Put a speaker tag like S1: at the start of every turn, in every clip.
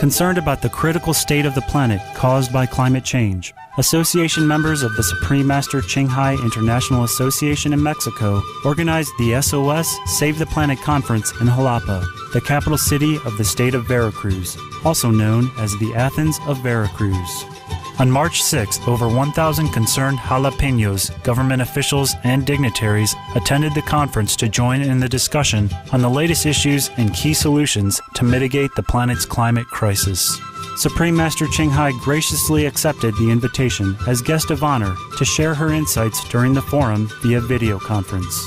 S1: concerned about the critical state of the planet caused by climate change. Association members of the Supreme Master Ching Hai International Association in Mexico organized the SOS Save the Planet conference in Jalapa, the capital city of the state of Veracruz, also known as the Athens of Veracruz. On March 6th, over 1,000 concerned jalapeños, government officials, and dignitaries attended the conference to join in the discussion on the latest issues and key solutions to mitigate the planet's climate crisis. Supreme Master Ching Hai graciously accepted the invitation as guest of honor to share her insights during the forum via video conference.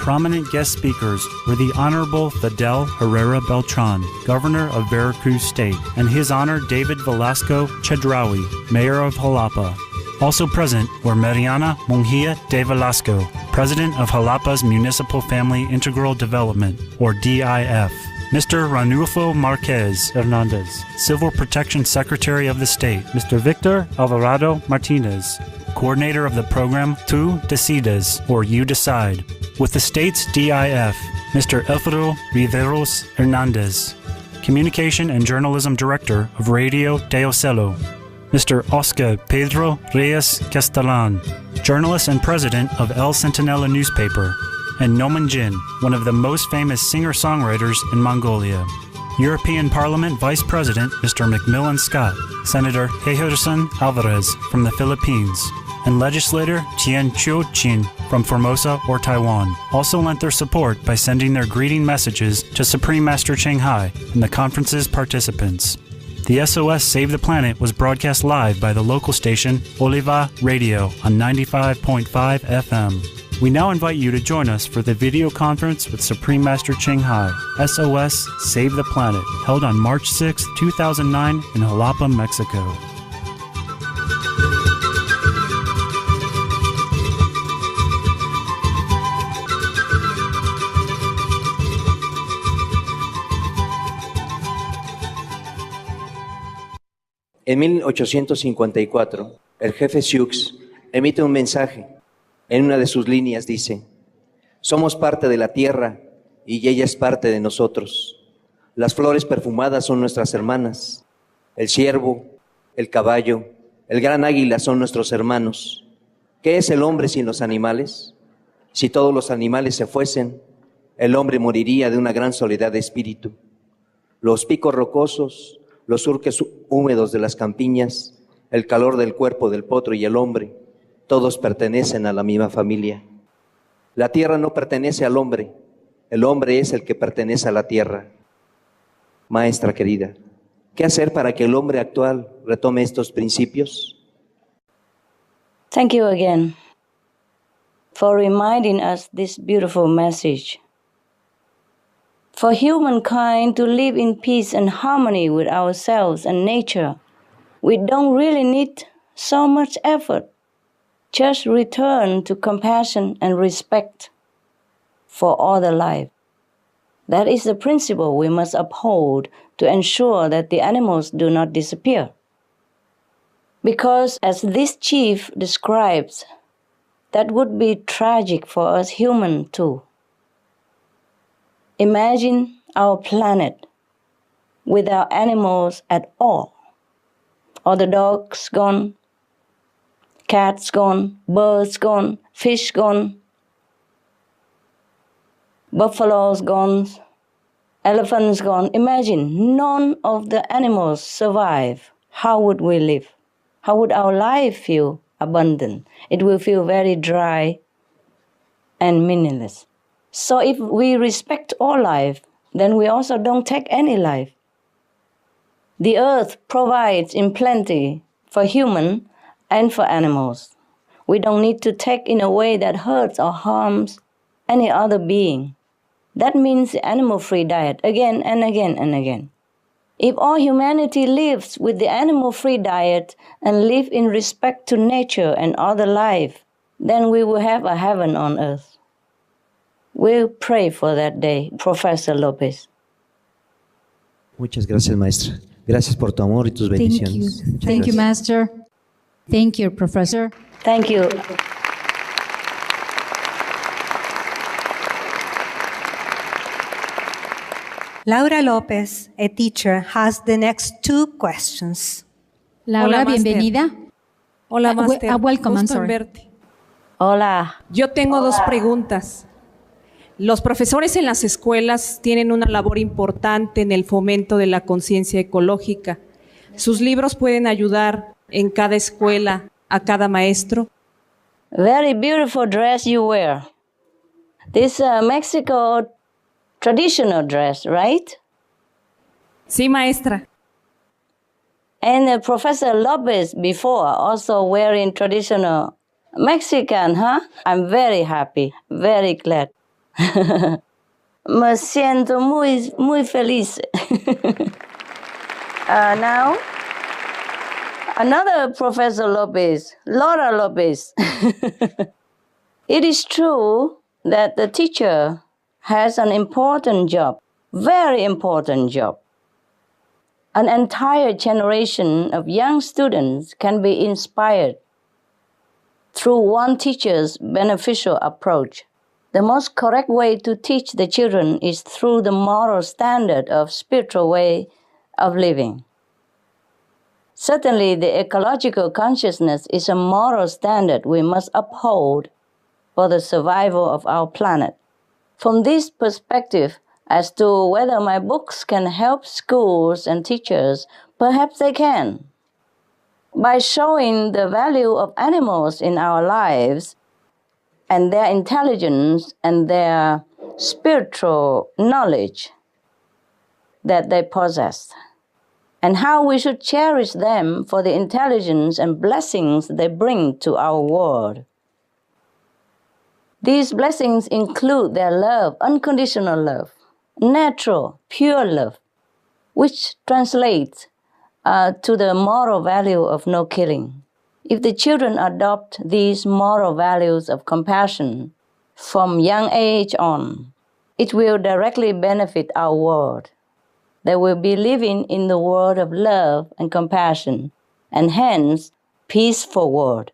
S1: Prominent guest speakers were the Honorable Fidel Herrera Beltran, Governor of Veracruz State, and His Honor David Velasco Chedraui, Mayor of Jalapa. Also present were Mariana Monjia de Velasco, President of Jalapa's Municipal Family Integral Development, or DIF, Mr. Ranulfo Marquez Hernandez, Civil Protection Secretary of the State, Mr. Victor Alvarado Martinez, Coordinator of the program Tu Decides, or You Decide, with the state's DIF, Mr. Elfredo Riveros Hernandez, Communication and Journalism Director of Radio de Ocelo, Mr. Oscar Pedro Reyes Castellan, journalist and president of El Centinela newspaper, and Noman Jin, one of the most famous singer-songwriters in Mongolia. European Parliament Vice President Mr. Macmillan Scott, Senator Gerson Alvarez from the Philippines, and legislator Tien Chiu Chin from Formosa or Taiwan also lent their support by sending their greeting messages to Supreme Master Ching Hai and the conference's participants. The SOS Save the Planet was broadcast live by the local station Oliva Radio on 95.5 FM. We now invite you to join us for the video conference with Supreme Master Ching Hai, SOS Save the Planet, held on March 6, 2009 in Jalapa, Mexico.
S2: En 1854, el jefe Sioux emite un mensaje. En una de sus líneas dice: somos parte de la tierra y ella es parte de nosotros. Las flores perfumadas son nuestras hermanas. El ciervo, el caballo, el gran águila son nuestros hermanos. ¿Qué es el hombre sin los animales? Si todos los animales se fuesen, el hombre moriría de una gran soledad de espíritu. Los picos rocosos, los surques húmedos de las campiñas, el calor del cuerpo del potro y el hombre, todos pertenecen a la misma familia. La tierra no pertenece al hombre, el hombre es el que pertenece a la tierra. Maestra querida, ¿qué hacer para que el hombre actual retome estos principios?
S3: Thank you again for reminding us this beautiful message. For humankind to live in peace and harmony with ourselves and nature, we don't really need so much effort. Just return to compassion and respect for all the life. That is the principle we must uphold to ensure that the animals do not disappear. Because as this chief describes, that would be tragic for us humans too. Imagine our planet without animals at all. All the dogs gone, cats gone, birds gone, fish gone, buffaloes gone, elephants gone. Imagine none of the animals survive. How would we live? How would our life feel abundant? It will feel very dry and meaningless. So if we respect all life, then we also don't take any life. The earth provides in plenty for human and for animals. We don't need to take in a way that hurts or harms any other being. That means the animal-free diet again and again and again. If all humanity lives with the animal-free diet and live in respect to nature and other life, then we will have a heaven on earth. We'll pray for that day, Professor Lopez.
S2: Muchas gracias, maestra. Gracias por tu amor y tus bendiciones.
S4: Thank you, Master. Thank you, Professor.
S3: Thank you.
S5: Laura Lopez, a teacher, has the next 2 questions.
S4: Laura,
S6: Hola, Master.
S4: bienvenida.
S6: Hola, Master.
S4: Welcome, I'm
S6: Gusto en
S4: sorry.
S6: verte.
S3: Hola.
S6: Yo tengo 2 preguntas. Los profesores en las escuelas tienen una labor importante en el fomento de la conciencia ecológica. ¿Sus libros pueden ayudar en cada escuela, a cada maestro?
S3: Very beautiful dress you wear. This Mexico traditional dress, right?
S6: Sí, maestra.
S3: And Professor Lopez before also wearing traditional Mexican, huh? I'm very happy, very glad. Me siento muy feliz. Now, another Professor Lopez, Laura Lopez. It is true that the teacher has an important job, very important job. An entire generation of young students can be inspired through one teacher's beneficial approach. The most correct way to teach the children is through the moral standard of spiritual way of living. Certainly, the ecological consciousness is a moral standard we must uphold for the survival of our planet. From this perspective, as to whether my books can help schools and teachers, perhaps they can. By showing the value of animals in our lives and their intelligence and their spiritual knowledge that they possess, and how we should cherish them for the intelligence and blessings they bring to our world. These blessings include their love, unconditional love, natural, pure love, which translates to the moral value of no killing. If the children adopt these moral values of compassion from young age on, it will directly benefit our world. They will be living in the world of love and compassion, and hence, peaceful world.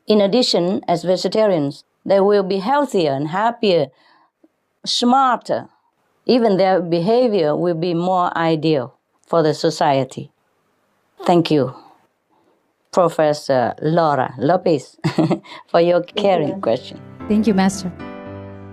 S3: In addition, as vegetarians, they will be healthier and happier, smarter. Even their behavior will be more ideal for the society. Thank you, Professor Laura Lopez, for your caring question.
S4: Thank you, Master.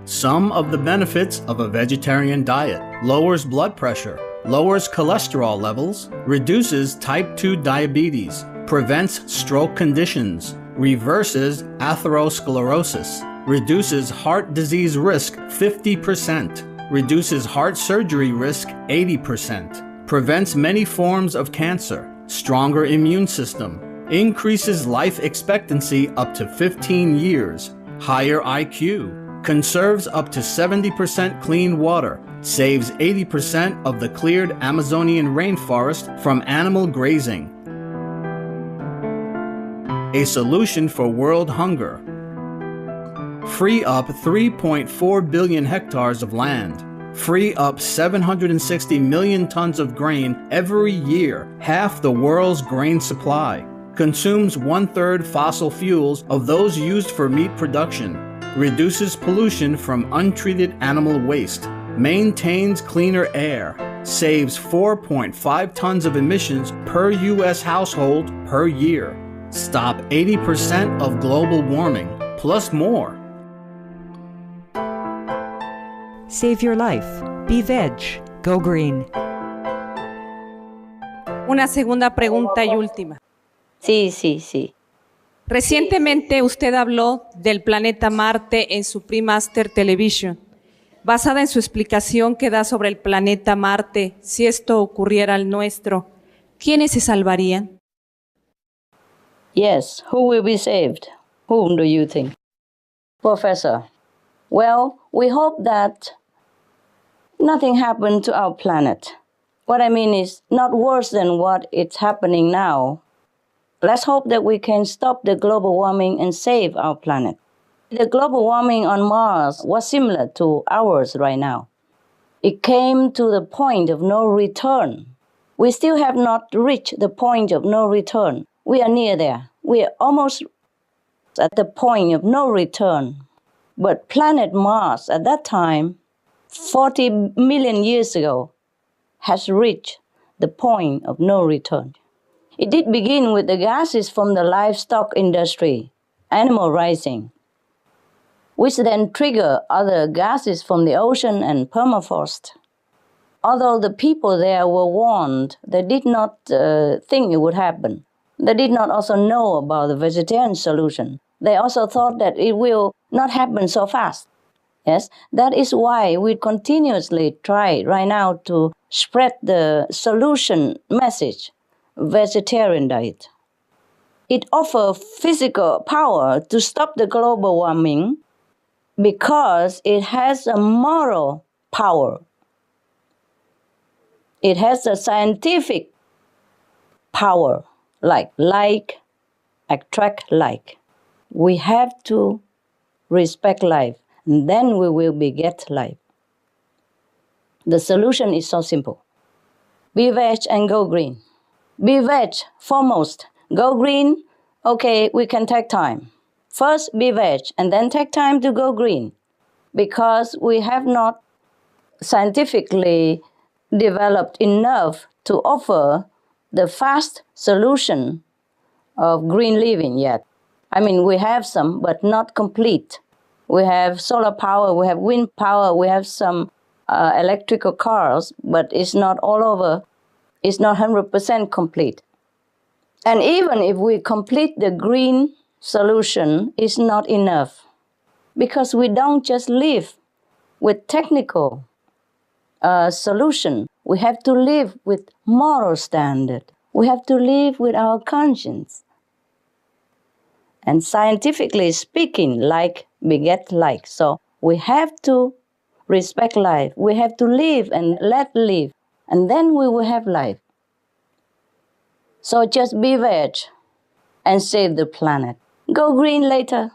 S7: Some of the benefits of a vegetarian diet: lowers blood pressure, lowers cholesterol levels, reduces type 2 diabetes, prevents stroke conditions, reverses atherosclerosis, reduces heart disease risk 50%, reduces heart surgery risk 80%, prevents many forms of cancer, stronger immune system, increases life expectancy up to 15 years, higher IQ, conserves up to 70% clean water, saves 80% of the cleared Amazonian rainforest from animal grazing. A solution for world hunger. Free up 3.4 billion hectares of land. Free up 760 million tons of grain every year, half the world's grain supply. Consumes 1/3 fossil fuels of those used for meat production. Reduces pollution from untreated animal waste. Maintains cleaner air. Saves 4.5 tons of emissions per U.S. household per year. Stop 80% of global warming, plus more.
S8: Save your life. Be veg. Go green.
S6: Una segunda pregunta y última.
S3: Sí.
S6: Recientemente usted habló del planeta Marte en Supreme Master Television. Basada en su explicación que da sobre el planeta Marte, si esto ocurriera al nuestro, ¿quiénes se salvarían?
S3: Yes, who will be saved? Whom do you think? Professor, well, we hope that nothing happened to our planet. What I mean is not worse than what is happening now. Let's hope that we can stop the global warming and save our planet. The global warming on Mars was similar to ours right now. It came to the point of no return. We still have not reached the point of no return. We are near there. We are almost at the point of no return. But planet Mars at that time 40 million years ago has reached the point of no return. It did begin with the gases from the livestock industry, animal rising, which then trigger other gases from the ocean and permafrost. Although the people there were warned, they did not think it would happen. They did not also know about the vegetarian solution. They also thought that it will not happen so fast. Yes, that is why we continuously try right now to spread the solution message, vegetarian diet. It offers physical power to stop the global warming because it has a moral power. It has a scientific power, like attract like. We have to respect life, and then we will beget life. The solution is so simple. Be veg and go green. Be veg foremost. Go green, okay, we can take time. First be veg and then take time to go green, because we have not scientifically developed enough to offer the fast solution of green living yet. I mean, we have some, but not complete. We have solar power, we have wind power, we have some electrical cars, but it's not all over. It's not 100% complete. And even if we complete the green solution, it's not enough, because we don't just live with technical solution. We have to live with moral standard. We have to live with our conscience. And scientifically speaking, like beget like. So we have to respect life. We have to live and let live. And then we will have life. So just be veg and save the planet. Go green later.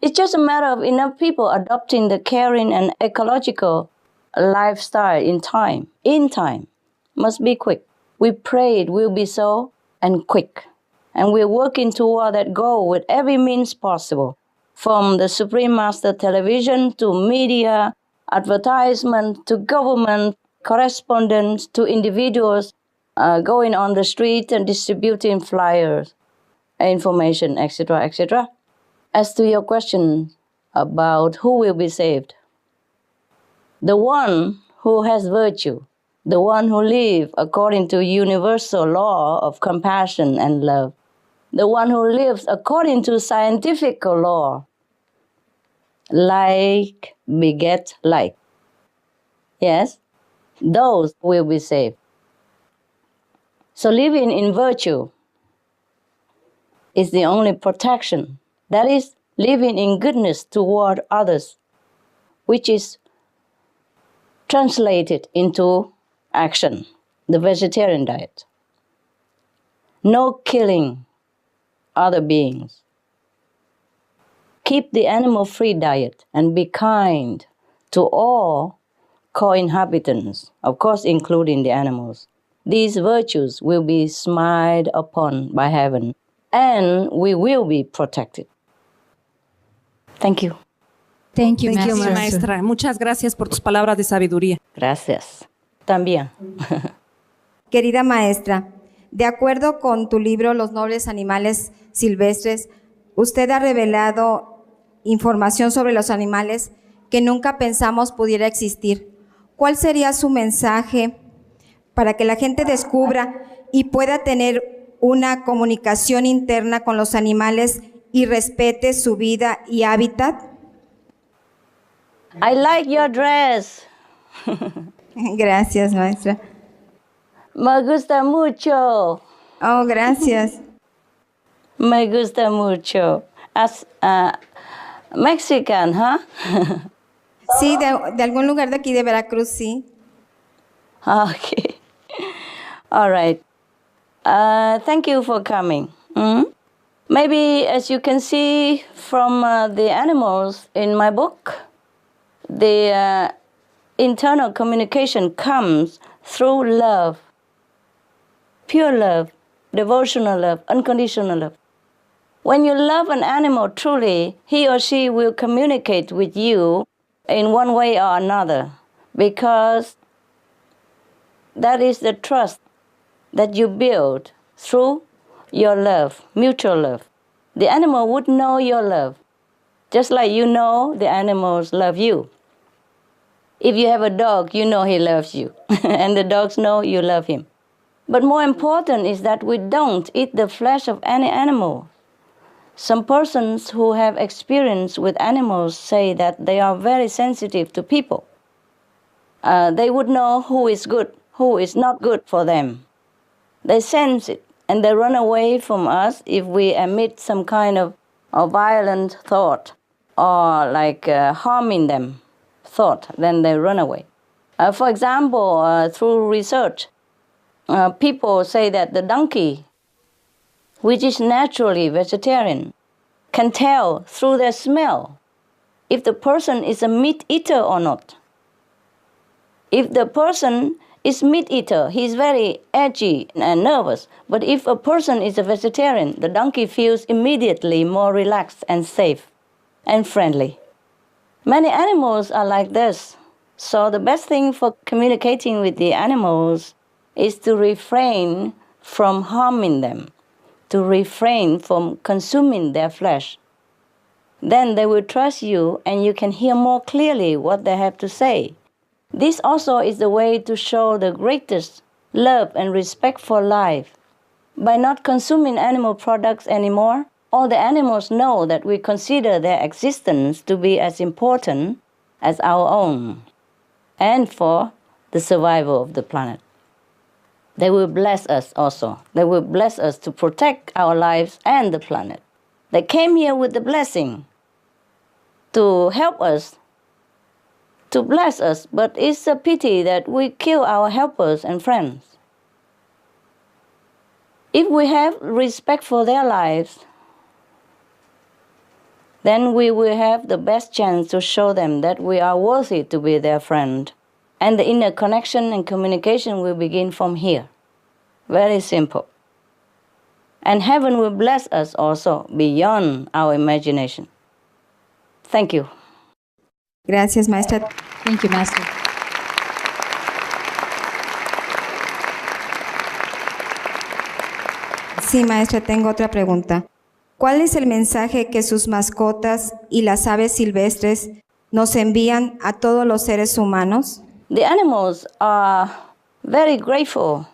S3: It's just a matter of enough people adopting the caring and ecological lifestyle in time. In time. Must be quick. We pray it will be so, and quick. And we're working toward that goal with every means possible. From the Supreme Master television to media, advertisement, to government, correspondence, to individuals going on the street and distributing flyers, information, etc., etc. As to your question about who will be saved, the one who has virtue, the one who lives according to universal law of compassion and love, the one who lives according to scientific law, like beget like. Yes, those will be saved. So living in virtue is the only protection. That is, living in goodness toward others, which is translated into action, the vegetarian diet. No killing other beings. Keep the animal-free diet and be kind to all co-inhabitants, of course including the animals. These virtues will be smiled upon by heaven, and we will be protected. Thank you.
S4: Thank you,
S5: Thank you,
S4: Master.
S6: Maestra, muchas gracias por tus palabras de sabiduría.
S3: Gracias. También.
S9: Querida maestra, de acuerdo con tu libro Los nobles animales silvestres, usted ha revelado información sobre los animales que nunca pensamos pudiera existir. ¿Cuál sería su mensaje para que la gente descubra y pueda tener una comunicación interna con los animales y respete su vida y hábitat?
S3: I like your dress.
S9: Gracias, maestra.
S3: Me gusta mucho.
S9: Oh, gracias.
S3: Me gusta mucho. As Mexican, huh?
S9: Sí, de algún lugar de aquí de Veracruz, sí.
S3: Okay. All right. Thank you for coming. Maybe as you can see from the animals in my book, the internal communication comes through love. Pure love, devotional love, unconditional love. When you love an animal truly, he or she will communicate with you in one way or another, because that is the trust that you build through your love, mutual love. The animal would know your love, just like you know the animals love you. If you have a dog, you know he loves you, and the dogs know you love him. But more important is that we don't eat the flesh of any animal. Some persons who have experience with animals say that they are very sensitive to people. They would know who is good, who is not good for them. They sense it, and they run away from us if we emit some kind of violent thought or like harming them thought, then they run away. For example, through research, people say that the donkey, which is naturally vegetarian, can tell through their smell if the person is a meat eater or not. If the person is meat eater, he's very edgy and nervous. But if a person is a vegetarian, the donkey feels immediately more relaxed and safe and friendly. Many animals are like this. So the best thing for communicating with the animals is to refrain from harming them, to refrain from consuming their flesh. Then they will trust you and you can hear more clearly what they have to say. This also is the way to show the greatest love and respect for life. By not consuming animal products anymore, all the animals know that we consider their existence to be as important as our own, and for the survival of the planet. They will bless us also. They will bless us to protect our lives and the planet. They came here with the blessing to help us, to bless us, but it's a pity that we kill our helpers and friends. If we have respect for their lives, then we will have the best chance to show them that we are worthy to be their friend. And the inner connection and communication will begin from here. Very simple. And heaven will bless us also beyond our imagination. Thank you.
S9: Gracias, maestra.
S4: Thank you, Master.
S9: Sí, maestra, tengo otra pregunta. ¿Cuál es el mensaje que sus mascotas y las aves silvestres nos envían a todos los seres humanos?
S3: The animals are very grateful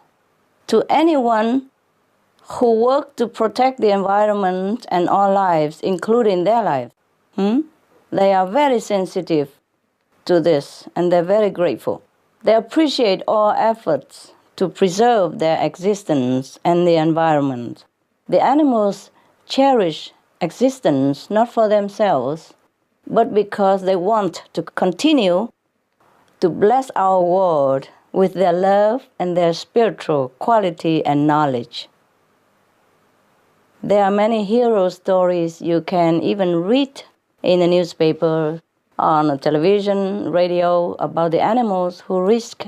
S3: to anyone who work to protect the environment and all lives, including their life. They are very sensitive to this, and they're very grateful. They appreciate all efforts to preserve their existence and the environment. The animals cherish existence not for themselves, but because they want to continue to bless our world with their love and their spiritual quality and knowledge. There are many hero stories you can even read in the newspaper, on the television, radio, about the animals who risk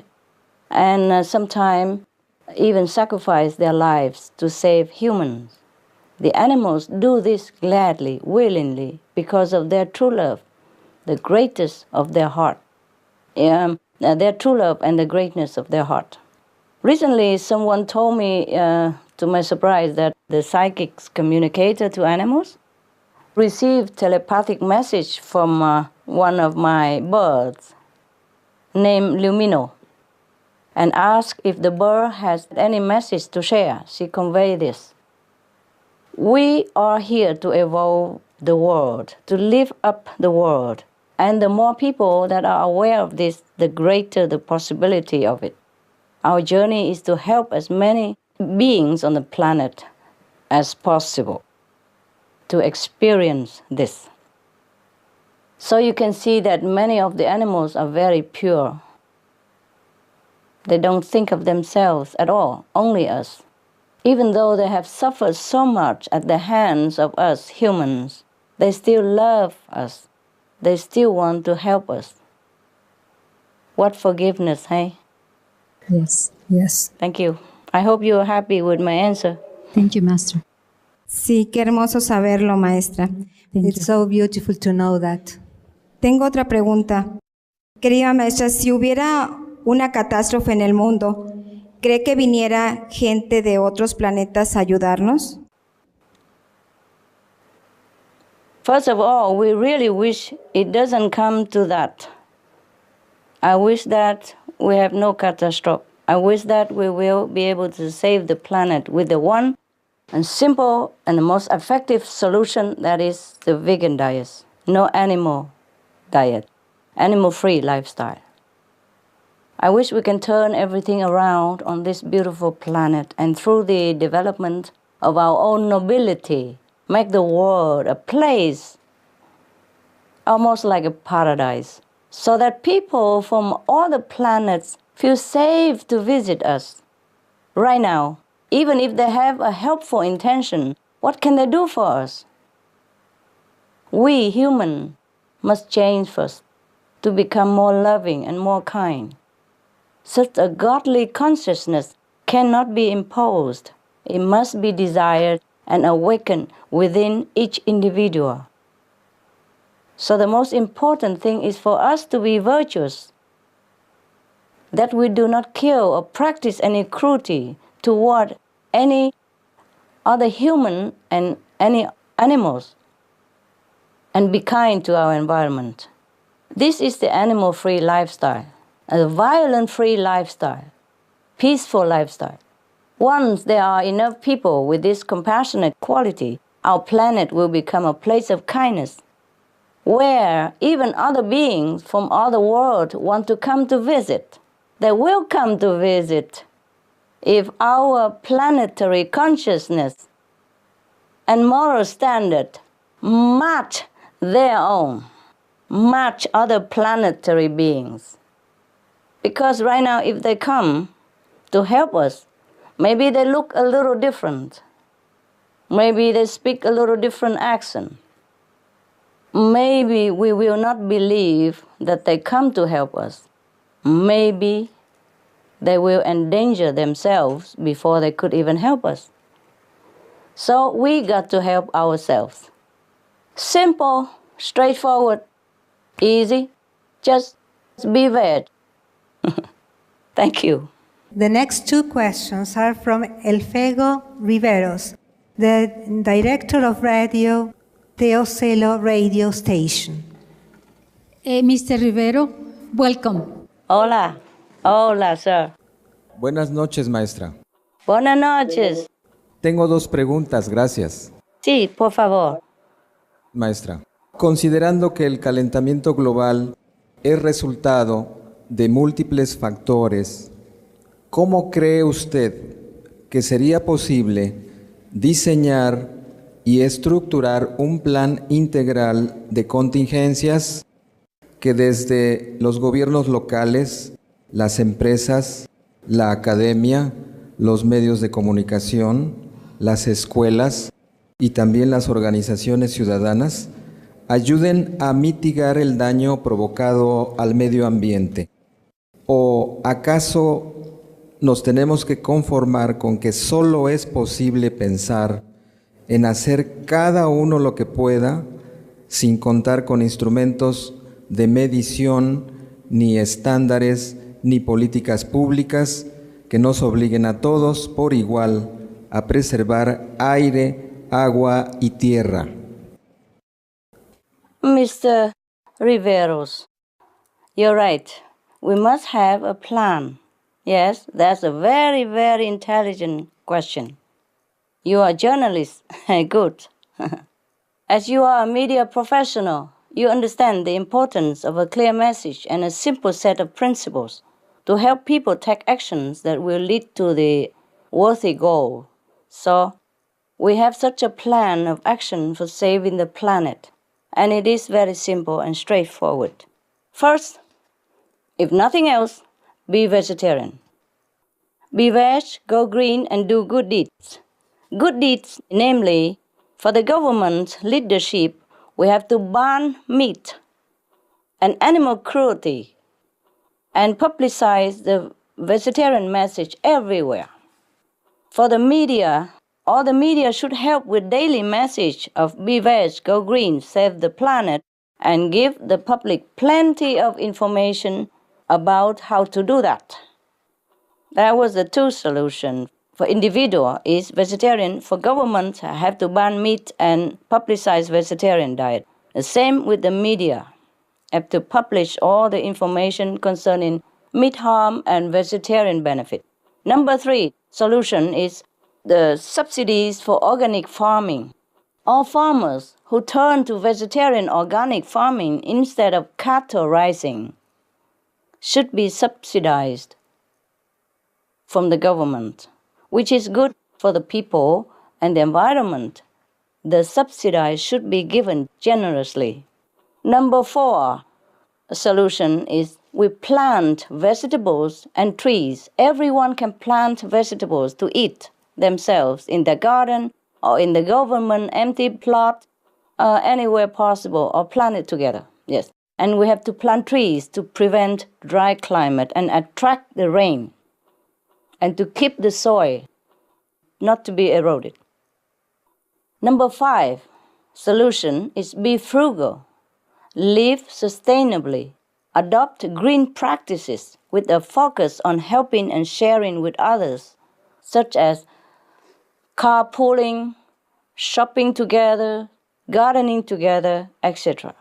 S3: and sometimes even sacrifice their lives to save humans. The animals do this gladly, willingly, because of their true love, the greatest of their heart. Their true love and the greatness of their heart. Recently, someone told me, to my surprise, that the psychics communicator to animals received telepathic message from one of my birds named Lumino and asked if the bird has any message to share. She conveyed this. We are here to evolve the world, to lift up the world. And the more people that are aware of this, the greater the possibility of it. Our journey is to help as many beings on the planet as possible to experience this. So you can see that many of the animals are very pure. They don't think of themselves at all, only us. Even though they have suffered so much at the hands of us humans, they still love us. They still want to help us. What forgiveness, hey?
S4: Yes.
S5: Yes.
S3: Thank you. I hope you are happy with my answer.
S4: Thank you, Master.
S9: Sí, qué hermoso saberlo, maestra.
S5: It's so beautiful to know that.
S9: Tengo otra pregunta. Querida maestra, si hubiera una catástrofe en el mundo, ¿cree que viniera gente de otros planetas a ayudarnos?
S3: First of all, we really wish it doesn't come to that. I wish that we have no catastrophe. I wish that we will be able to save the planet with the one and simple and the most effective solution, that is the vegan diet. No animal diet, animal-free lifestyle. I wish we can turn everything around on this beautiful planet and through the development of our own nobility, make the world a place almost like a paradise, so that people from all the planets feel safe to visit us. Right now, even if they have a helpful intention, what can they do for us? We humans must change first to become more loving and more kind. Such a godly consciousness cannot be imposed. It must be desired and awakened within each individual. So the most important thing is for us to be virtuous, that we do not kill or practice any cruelty toward any other human and any animals, and be kind to our environment. This is the animal-free lifestyle, a violent-free lifestyle, peaceful lifestyle. Once there are enough people with this compassionate quality, our planet will become a place of kindness, where even other beings from other worlds want to come to visit. They will come to visit if our planetary consciousness and moral standard match their own, match other planetary beings. Because right now, if they come to help us, maybe they look a little different. Maybe they speak a little different accent. Maybe we will not believe that they come to help us. Maybe they will endanger themselves before they could even help us. So we got to help ourselves. Simple, straightforward, easy, just be veg. Thank you.
S5: The next two questions are from Elfego Riveros, the director of radio, Teocelo radio station.
S4: Mr. Rivero, welcome.
S3: Hola. Hola, sir.
S10: Buenas noches, maestra.
S3: Buenas noches.
S10: Tengo dos preguntas, gracias.
S3: Sí, por favor.
S10: Maestra, considerando que el calentamiento global es resultado de múltiples factores, ¿cómo cree usted que sería posible diseñar y estructurar un plan integral de contingencias que desde los gobiernos locales, las empresas, la academia, los medios de comunicación, las escuelas y también las organizaciones ciudadanas ayuden a mitigar el daño provocado al medio ambiente? ¿O acaso nos tenemos que conformar con que solo es posible pensar en hacer cada uno lo que pueda sin contar con instrumentos de medición, ni estándares, ni políticas públicas que nos obliguen a todos por igual a preservar aire, agua y tierra?
S3: Mr. Riveros, you're right. We must have a plan. Yes, that's a very, very intelligent question. You are a journalist. Good. As you are a media professional, you understand the importance of a clear message and a simple set of principles to help people take actions that will lead to the worthy goal. So, we have such a plan of action for saving the planet, and it is very simple and straightforward. First, if nothing else, be vegetarian. Be veg, go green, and do good deeds. Good deeds, namely, for the government leadership, we have to ban meat and animal cruelty and publicize the vegetarian message everywhere. For the media, all the media should help with daily message of be veg, go green, save the planet, and give the public plenty of information about how to do that. That was the two solutions. For individual is vegetarian. For government, have to ban meat and publicize vegetarian diet. The same with the media. Have to publish all the information concerning meat harm and vegetarian benefit. Number 3 solution is the subsidies for organic farming. All farmers who turn to vegetarian organic farming instead of cattle raising should be subsidized from the government, which is good for the people and the environment. The subsidies should be given generously. Number 4 solution is we plant vegetables and trees. Everyone can plant vegetables to eat themselves in their garden or in the government empty plot, anywhere possible, or plant it together. Yes. And we have to plant trees to prevent dry climate and attract the rain and to keep the soil not to be eroded. Number 5 solution is be frugal, live sustainably, adopt green practices with a focus on helping and sharing with others, such as carpooling, shopping together, gardening together, etc.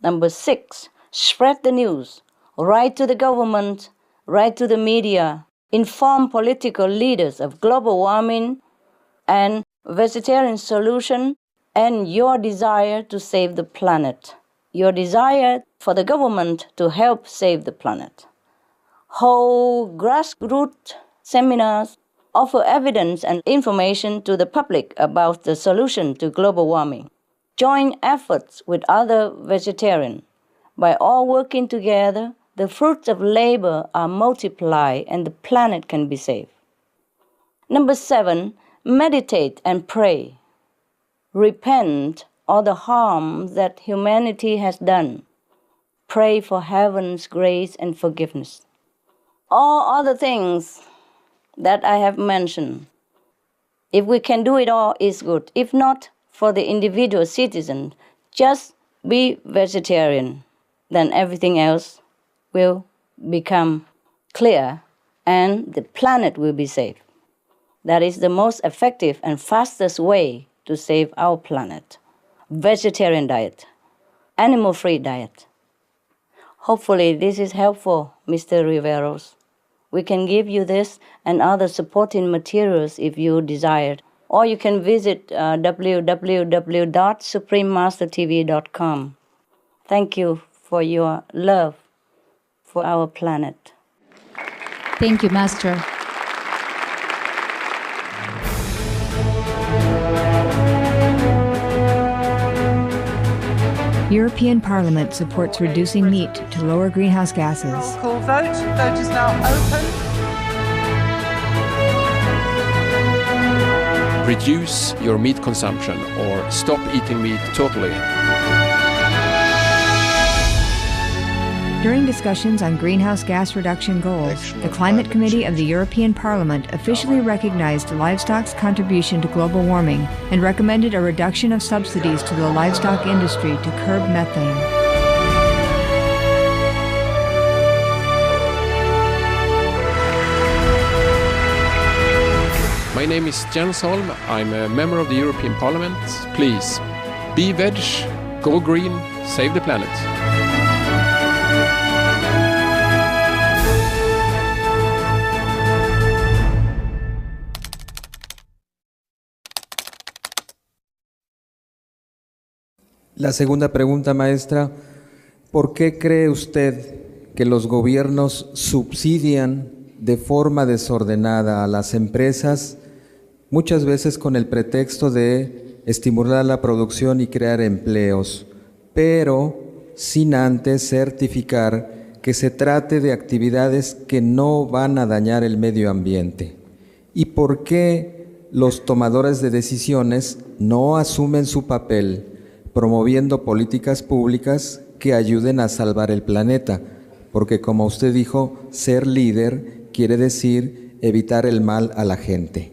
S3: Number 6, spread the news, write to the government, write to the media, inform political leaders of global warming and vegetarian solution and your desire to save the planet, your desire for the government to help save the planet. Hold grassroots seminars, offer evidence and information to the public about the solution to global warming. Join efforts with other vegetarians. By all working together, the fruits of labor are multiplied and the planet can be saved. Number 7, meditate and pray. Repent of the harm that humanity has done. Pray for heaven's grace and forgiveness. All other things that I have mentioned, if we can do it all, is good. If not, for the individual citizen, just be vegetarian. Then everything else will become clear and the planet will be saved. That is the most effective and fastest way to save our planet. Vegetarian diet, animal-free diet. Hopefully this is helpful, Mr. Riveros. We can give you this and other supporting materials if you desire. Or you can visit www.suprememastertv.com. Thank you for your love for our planet.
S4: Thank you, Master.
S11: European Parliament supports reducing meat to lower greenhouse gases.
S12: Roll call vote. Vote is now open.
S13: Reduce your meat consumption or stop eating meat totally.
S11: During discussions on greenhouse gas reduction goals, the Climate Committee of the European Parliament officially recognized livestock's contribution to global warming and recommended a reduction of subsidies to the livestock industry to curb methane.
S13: My name is Jens Holm. I'm a member of the European Parliament. Please, be veg, go green, save the planet.
S10: La segunda pregunta, maestra, ¿por qué cree usted que los gobiernos subsidian de forma desordenada a las empresas, muchas veces con el pretexto de estimular la producción y crear empleos, pero sin antes certificar que se trate de actividades que no van a dañar el medio ambiente? ¿Y por qué los tomadores de decisiones no asumen su papel promoviendo políticas públicas que ayuden a salvar el planeta? Porque, como usted dijo, ser líder quiere decir evitar el mal a la gente.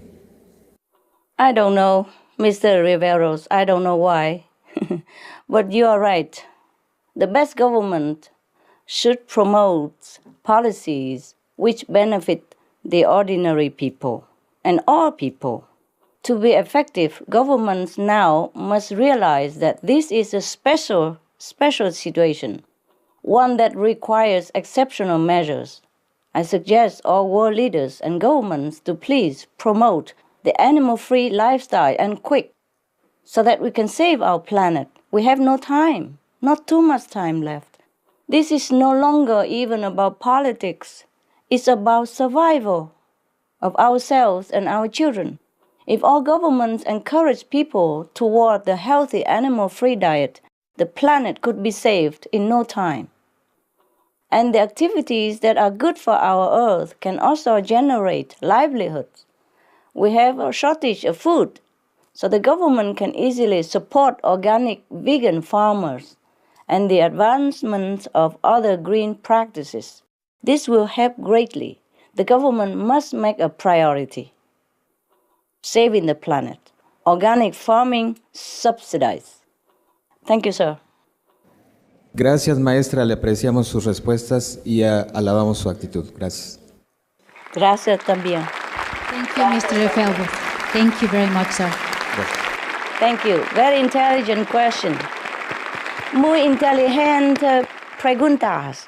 S3: I don't know, Mr. Riveros. I don't know why. But you are right. The best government should promote policies which benefit the ordinary people and all people. To be effective, governments now must realize that this is a special situation, one that requires exceptional measures. I suggest all world leaders and governments to please promote the animal-free lifestyle and quick, so that we can save our planet. We have no time, not too much time left. This is no longer even about politics. It's about survival of ourselves and our children. If all governments encourage people toward the healthy animal-free diet, the planet could be saved in no time. And the activities that are good for our earth can also generate livelihoods. We have a shortage of food, so the government can easily support organic vegan farmers and the advancement of other green practices. This will help greatly. The government must make a priority. Saving the planet. Organic farming subsidized. Thank you, sir.
S10: Gracias, maestra. Le apreciamos sus respuestas y alabamos su actitud. Gracias.
S3: Gracias también.
S4: Thank you, Mr. Felbo. Thank you very much, sir.
S3: Thank you. Very intelligent question. Muy inteligente preguntas.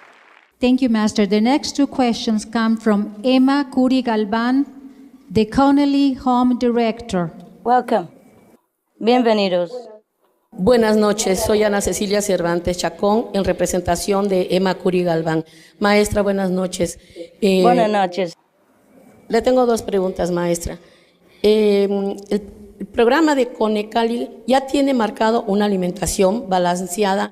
S4: Thank you, Master. The next two questions come from Emma Curi Galván, the Connelly Home Director.
S3: Welcome. Bienvenidos.
S14: Buenas noches, soy Ana Cecilia Cervantes Chacón, en representación de Emma Curi Galván. Maestra, buenas noches.
S3: Buenas noches.
S14: Le tengo dos preguntas, maestra. El programa de Conecali ya tiene marcado una alimentación balanceada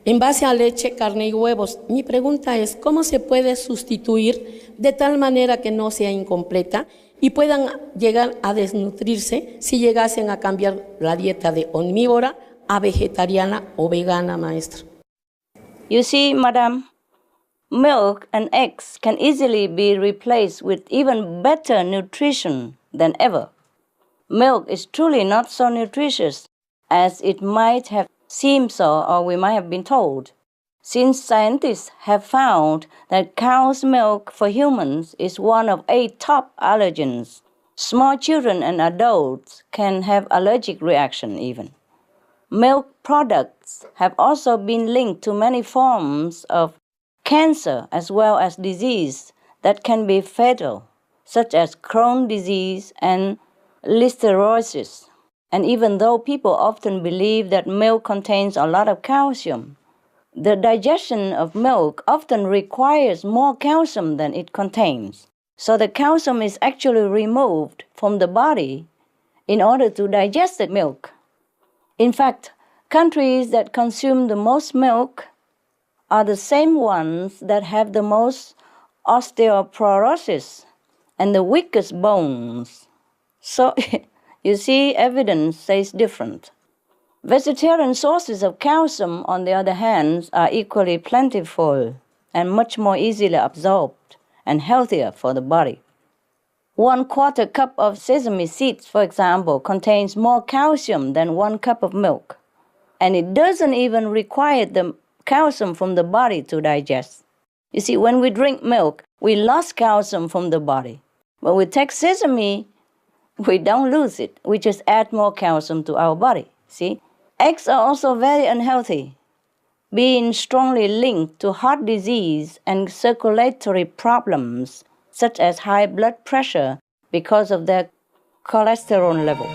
S14: en base a leche, carne y huevos. Mi pregunta es, ¿cómo se puede sustituir de tal manera que no sea incompleta y puedan llegar a desnutrirse si llegasen a cambiar la dieta de omnívora a vegetariana o vegana, maestra?
S3: You see, madam, milk and eggs can easily be replaced with even better nutrition than ever. Milk is truly not so nutritious as it might have seemed so, or we might have been told, since scientists have found that cow's milk for humans is one of 8 top allergens. Small children and adults can have allergic reaction even. Milk products have also been linked to many forms of cancer as well as disease that can be fatal, such as Crohn's disease and listeriosis. And even though people often believe that milk contains a lot of calcium, the digestion of milk often requires more calcium than it contains. So the calcium is actually removed from the body in order to digest the milk. In fact, countries that consume the most milk are the same ones that have the most osteoporosis and the weakest bones. So, you see, evidence says different. Vegetarian sources of calcium, on the other hand, are equally plentiful and much more easily absorbed and healthier for the body. 1/4 cup of sesame seeds, for example, contains more calcium than 1 cup of milk. And it doesn't even require the calcium from the body to digest. You see, when we drink milk, we lost calcium from the body. When we take sesame, we don't lose it. We just add more calcium to our body, see? Eggs are also very unhealthy, being strongly linked to heart disease and circulatory problems, such as high blood pressure because of their cholesterol level.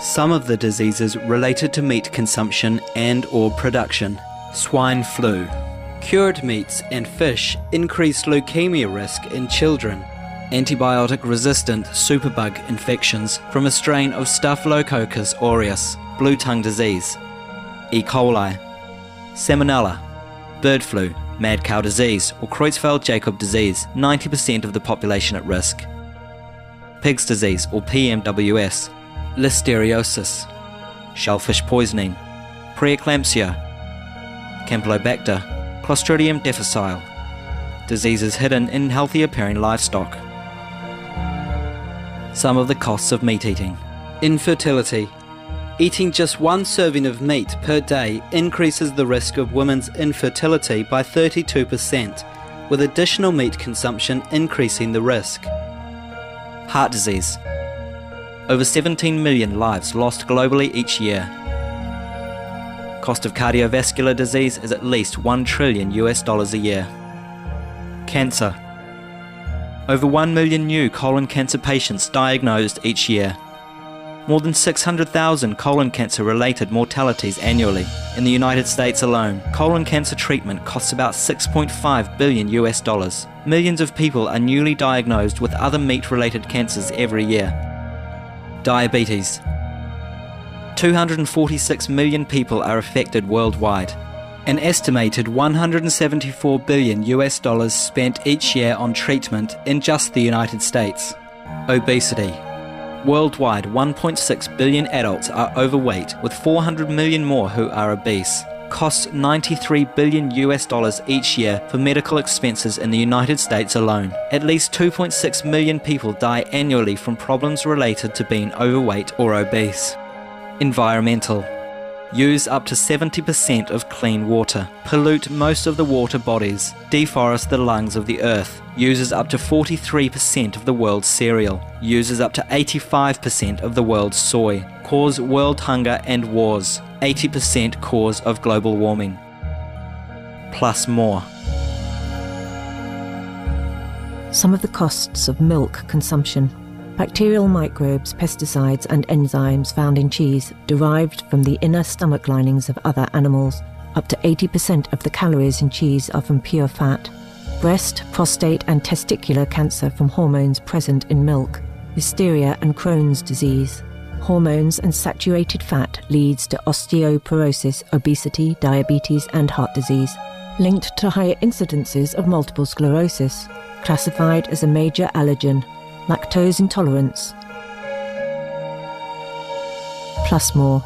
S15: Some of the diseases related to meat consumption and or production. Swine flu. Cured meats and fish increase leukemia risk in children. Antibiotic-resistant superbug infections from a strain of Staphylococcus aureus, blue tongue disease. E. coli. Salmonella. Bird flu, mad cow disease or Creutzfeldt-Jakob disease, 90% of the population at risk. Pig's disease or PMWS. Listeriosis. Shellfish poisoning. Preeclampsia. Campylobacter. Clostridium difficile. Diseases hidden in healthy appearing livestock. Some of the costs of meat eating. Infertility. Eating just one serving of meat per day increases the risk of women's infertility by 32%, with additional meat consumption increasing the risk. Heart disease. Over 17 million lives lost globally each year. Cost of cardiovascular disease is at least $1 trillion a year. Cancer. Over 1 million new colon cancer patients diagnosed each year. More than 600,000 colon cancer-related mortalities annually. In the United States alone, colon cancer treatment costs about $6.5 billion. Millions of people are newly diagnosed with other meat-related cancers every year. Diabetes. 246 million people are affected worldwide. An estimated $174 billion spent each year on treatment in just the United States. Obesity. Worldwide, 1.6 billion adults are overweight, with 400 million more who are obese. Costs $93 billion each year for medical expenses in the United States alone. At least 2.6 million people die annually from problems related to being overweight or obese. Environmental. Use up to 70% of clean water. Pollute most of the water bodies. Deforest the lungs of the earth. Uses up to 43% of the world's cereal. Uses up to 85% of the world's soy. Cause world hunger and wars. 80% cause of global warming. Plus more.
S16: Some of the costs of milk consumption. Bacterial microbes, pesticides and enzymes found in cheese derived from the inner stomach linings of other animals. Up to 80% of the calories in cheese are from pure fat. Breast, prostate and testicular cancer from hormones present in milk. Listeria and Crohn's disease. Hormones and saturated fat leads to osteoporosis, obesity, diabetes and heart disease. Linked to higher incidences of multiple sclerosis. Classified as a major allergen. Lactose intolerance. Plus more.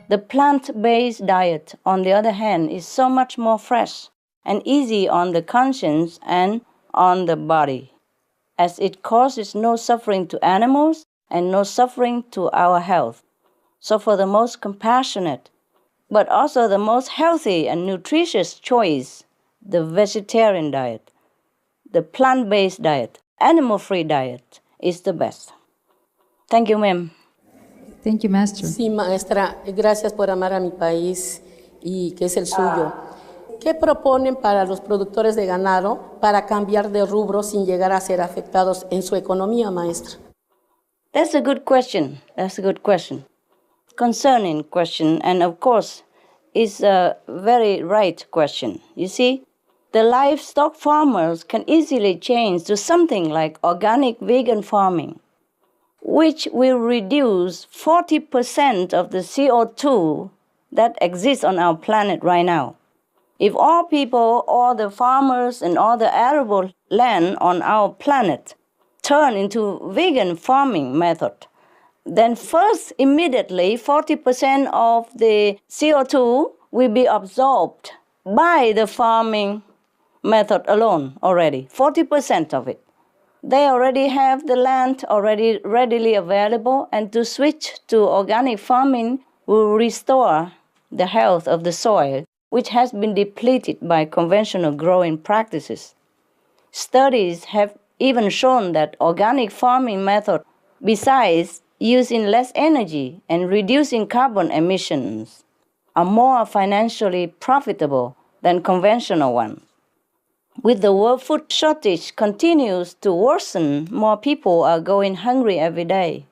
S3: The plant-based diet, on the other hand, is so much more fresh and easy on the conscience and on the body, as it causes no suffering to animals and no suffering to our health. So for the most compassionate, but also the most healthy and nutritious choice, the vegetarian diet, the plant-based diet, animal-free diet is the best. Thank you, ma'am.
S4: Thank you, Master.
S14: Sí, maestra, gracias por amar a mi país y que es el suyo. ¿Qué proponen para los productores de ganado para cambiar de rubro sin llegar a ser afectados en su economía, maestra?
S3: That's a good question. That's a good question. Concerning question, and of course, it's a very right question. You see, the livestock farmers can easily change to something like organic vegan farming, which will reduce 40% of the CO2 that exists on our planet right now. If all people, all the farmers, and all the arable land on our planet turn into vegan farming method, then first, immediately, 40% of the CO2 will be absorbed by the farming method alone already, 40% of it. They already have the land already readily available, and to switch to organic farming will restore the health of the soil, which has been depleted by conventional growing practices. Studies have even shown that organic farming method, besides using less energy and reducing carbon emissions, are more financially profitable than conventional ones. With the world food shortage continues to worsen, more people are going hungry every day.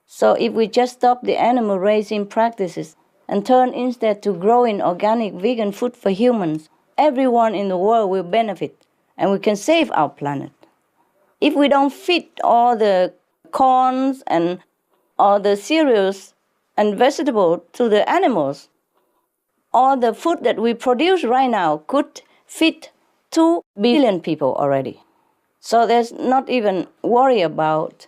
S3: So if we just stop the animal raising practices and turn instead to growing organic vegan food for humans, everyone in the world will benefit and we can save our planet. If we don't feed all the corns and all the cereals and vegetables to the animals, all the food that we produce right now could feed 2 billion people already. So there's not even worry about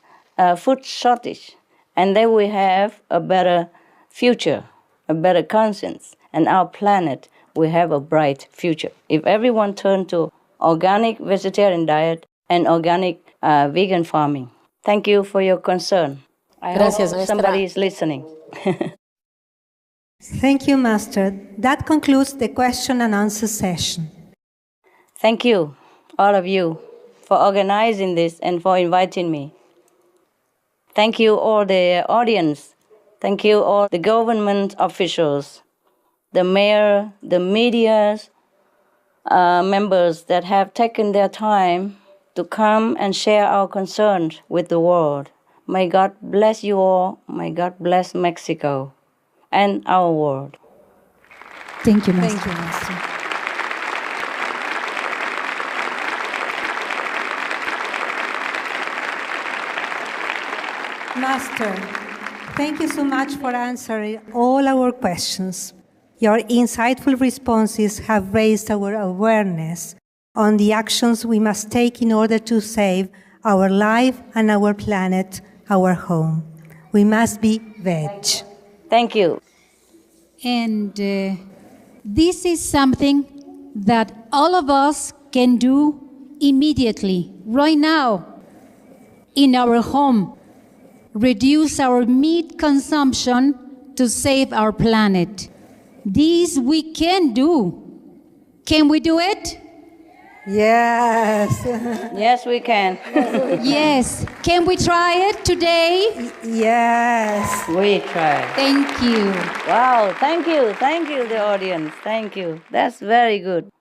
S3: food shortage. And then we have a better future, a better conscience, and our planet will have a bright future. If everyone turned to organic vegetarian diet and organic vegan farming. Thank you for your concern. I
S14: Gracias,
S3: hope
S14: maestra.
S3: somebody is listening.
S5: Thank you, Master. That concludes the question and answer session.
S3: Thank you, all of you, for organizing this and for inviting me. Thank you, all the audience. Thank you, all the government officials, the mayor, the media members that have taken their time to come and share our concerns with the world. May God bless you all. May God bless Mexico and our world.
S4: Thank you, Master.
S5: Thank you, Master. Master, thank you so much for answering all our questions. Your insightful responses have raised our awareness on the actions we must take in order to save our life and our planet, our home. We must be veg.
S3: Thank you.
S4: And this is something that all of us can do immediately, right now, in our home. Reduce our meat consumption to save our planet. This we can do. Can we do it?
S5: Yes.
S3: Yes, we can.
S4: Yes. Can we try it today?
S5: Yes.
S3: We try.
S4: Thank you.
S3: Wow, thank you. Thank you, the audience. Thank you. That's very good.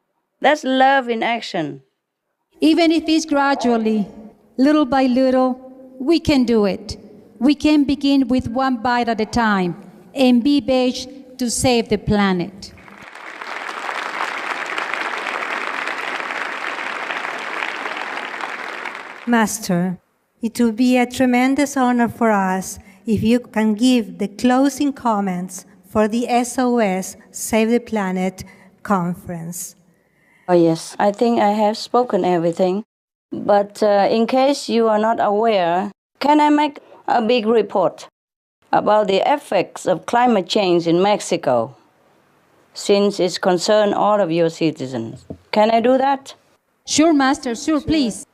S3: That's love in action.
S4: Even if it's gradually, little by little, we can do it. We can begin with one bite at a time and be veg to save the planet.
S5: Master, it will be a tremendous honor for us if you can give the closing comments for the SOS Save the Planet conference.
S3: Oh, yes. I think I have spoken everything. But in case you are not aware, can I make a big report about the effects of climate change in Mexico, since it concerns all of your citizens? Can I do that?
S4: Sure, Master. Sure, please.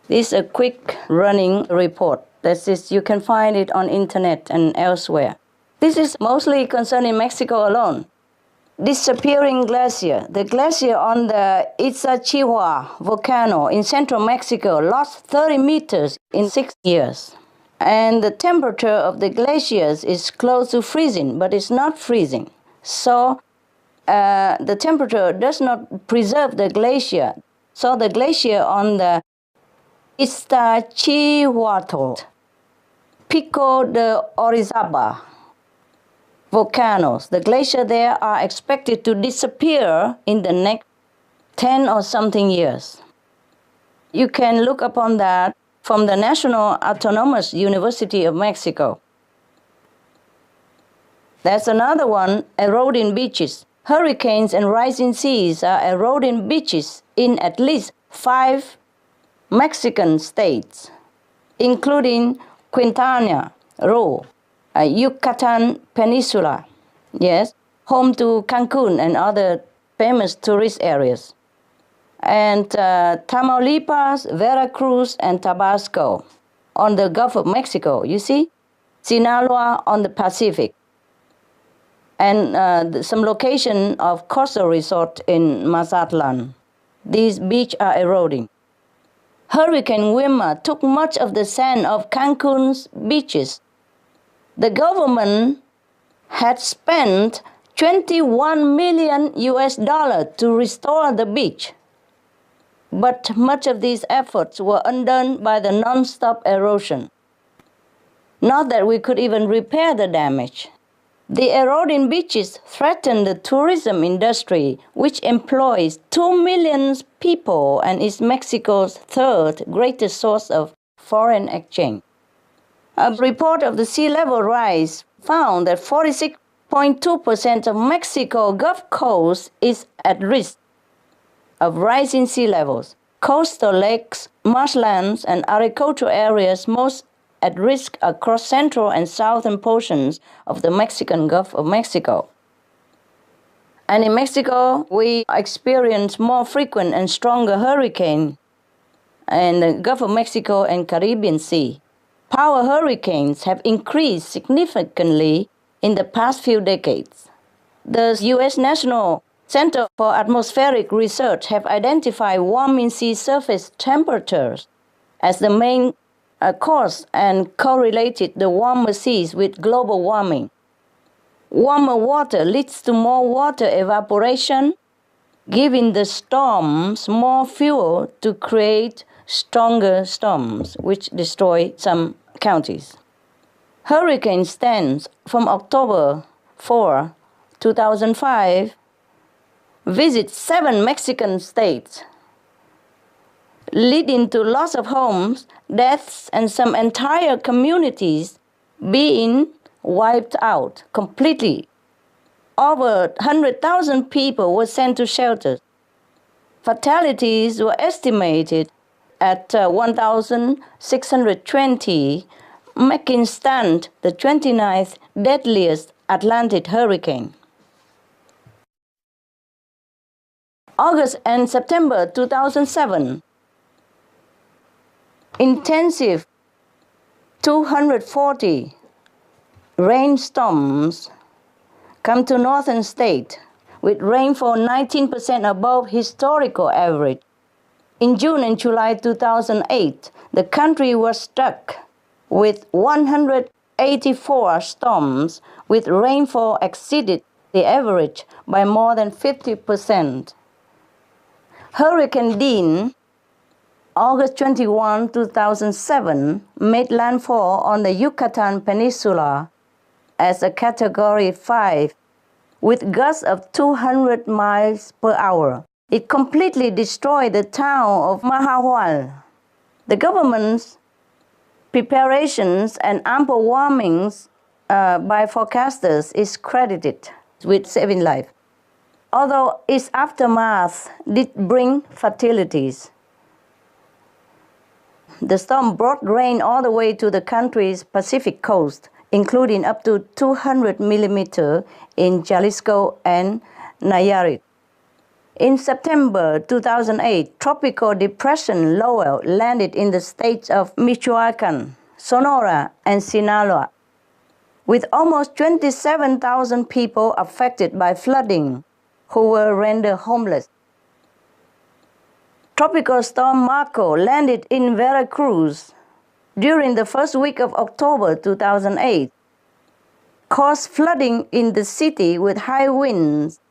S3: This is a quick running report. That is, you can find it on internet and elsewhere. This is mostly concerning Mexico alone. Disappearing glacier. The glacier on the Iztaccíhuatl volcano in central Mexico lost 30 meters in 6 years. And the temperature of the glaciers is close to freezing, but it's not freezing. So the temperature does not preserve the glacier. So the glacier on the Iztaccíhuatl, Pico de Orizaba volcanoes, the glacier there are expected to disappear in the next 10 or something years. You can look upon that from the National Autonomous University of Mexico. There's another one, eroding beaches. Hurricanes and rising seas are eroding beaches in at least 5 Mexican states, including Quintana Roo, Yucatan Peninsula, yes, home to Cancun and other famous tourist areas, and Tamaulipas, Veracruz, and Tabasco on the Gulf of Mexico, you see, Sinaloa on the Pacific, and some location of coastal resort in Mazatlan. These beaches are eroding. Hurricane Wilma took much of the sand of Cancun's beaches. The government had spent $21 million to restore the beach. But much of these efforts were undone by the non-stop erosion. Not that we could even repair the damage. The eroding beaches threaten the tourism industry, which employs 2 million people and is Mexico's third greatest source of foreign exchange. A report of the sea level rise found that 46.2% of Mexico Gulf Coast is at risk of rising sea levels. Coastal lakes, marshlands, and agricultural areas most at risk across central and southern portions of the Mexican Gulf of Mexico. And in Mexico, we experience more frequent and stronger hurricanes in the Gulf of Mexico and Caribbean Sea. Power hurricanes have increased significantly in the past few decades. The U.S. National Center for Atmospheric Research have identified warming sea surface temperatures as the main cause and correlated the warmer seas with global warming. Warmer water leads to more water evaporation, giving the storms more fuel to create stronger storms, which destroy some counties. Hurricane Stans from October 4, 2005, visit 7 Mexican states, leading to loss of homes, deaths, and some entire communities being wiped out completely. Over 100,000 people were sent to shelters. Fatalities were estimated at 1,620, making Stan the 29th deadliest Atlantic hurricane. August and September 2007, intensive 240 rainstorms come to northern state with rainfall 19% above historical average. In June and July 2008, the country was struck with 184 storms with rainfall exceeded the average by more than 50%. Hurricane Dean, August 21, 2007, made landfall on the Yucatan Peninsula as a Category 5 with gusts of 200 miles per hour. It completely destroyed the town of Mahahual. The government's preparations and ample warnings by forecasters is credited with saving life, although its aftermath did bring fatalities. The storm brought rain all the way to the country's Pacific coast, including up to 200 millimeters in Jalisco and Nayarit. In September 2008, Tropical Depression Lowell landed in the states of Michoacan, Sonora, and Sinaloa, with almost 27,000 people affected by flooding who were rendered homeless. Tropical Storm Marco landed in Veracruz during the first week of October 2008, caused flooding in the city with high winds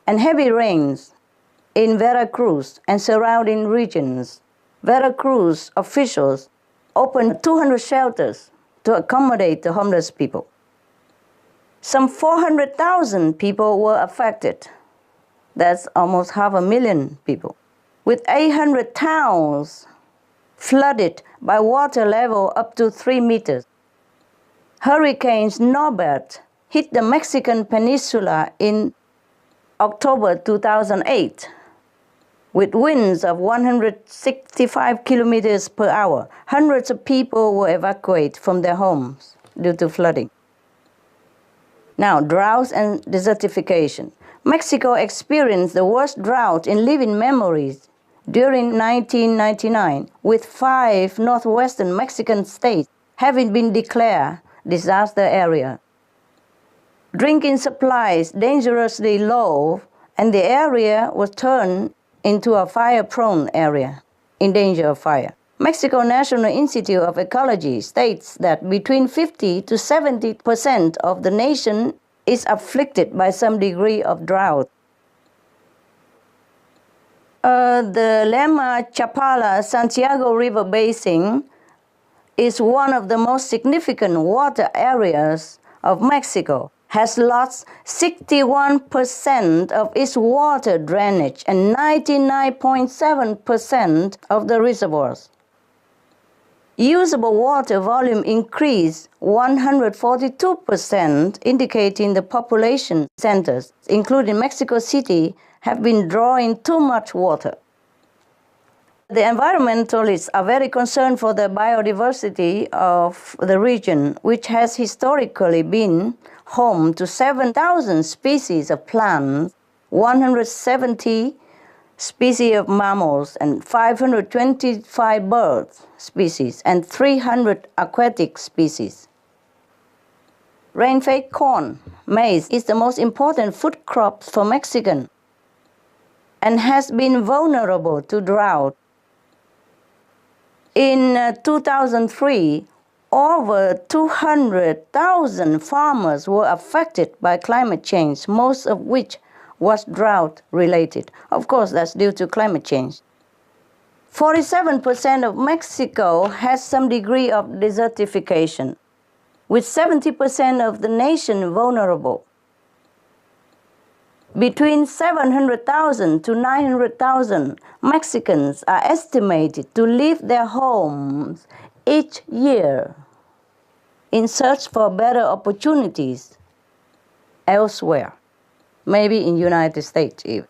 S3: and heavy rains in Veracruz and surrounding regions. Veracruz officials opened 200 shelters to accommodate the homeless people. Some 400,000 people were affected. That's almost 500,000 people, with 800 towns flooded by water level up to 3 meters. Hurricane Norbert hit the Mexican peninsula in October 2008 with winds of 165 kilometers per hour. Hundreds of people were evacuated from their homes due to flooding. Now, droughts and desertification. Mexico experienced the worst drought in living memories during 1999, with 5 northwestern Mexican states having been declared disaster area. Drinking supplies dangerously low, and the area was turned into a fire-prone area in danger of fire. Mexico National Institute of Ecology states that between 50 to 70% of the nation is afflicted by some degree of drought. The Lema Chapala Santiago River Basin is one of the most significant water areas of Mexico, has lost 61% of its water drainage and 99.7% of the reservoirs. Usable water volume increased 142%, indicating the population centers, including Mexico City, have been drawing too much water. The environmentalists are very concerned for the biodiversity of the region, which has historically been home to 7,000 species of plants, 170 species of mammals and 525 bird species and 300 aquatic species. Rain-fed corn, maize, is the most important food crop for Mexicans and has been vulnerable to drought. In 2003, over 200,000 farmers were affected by climate change, most of which was drought-related. Of course, that's due to climate change. 47% of Mexico has some degree of desertification, with 70% of the nation vulnerable. Between 700,000 to 900,000 Mexicans are estimated to leave their homes each year in search for better opportunities elsewhere, maybe in the United States even.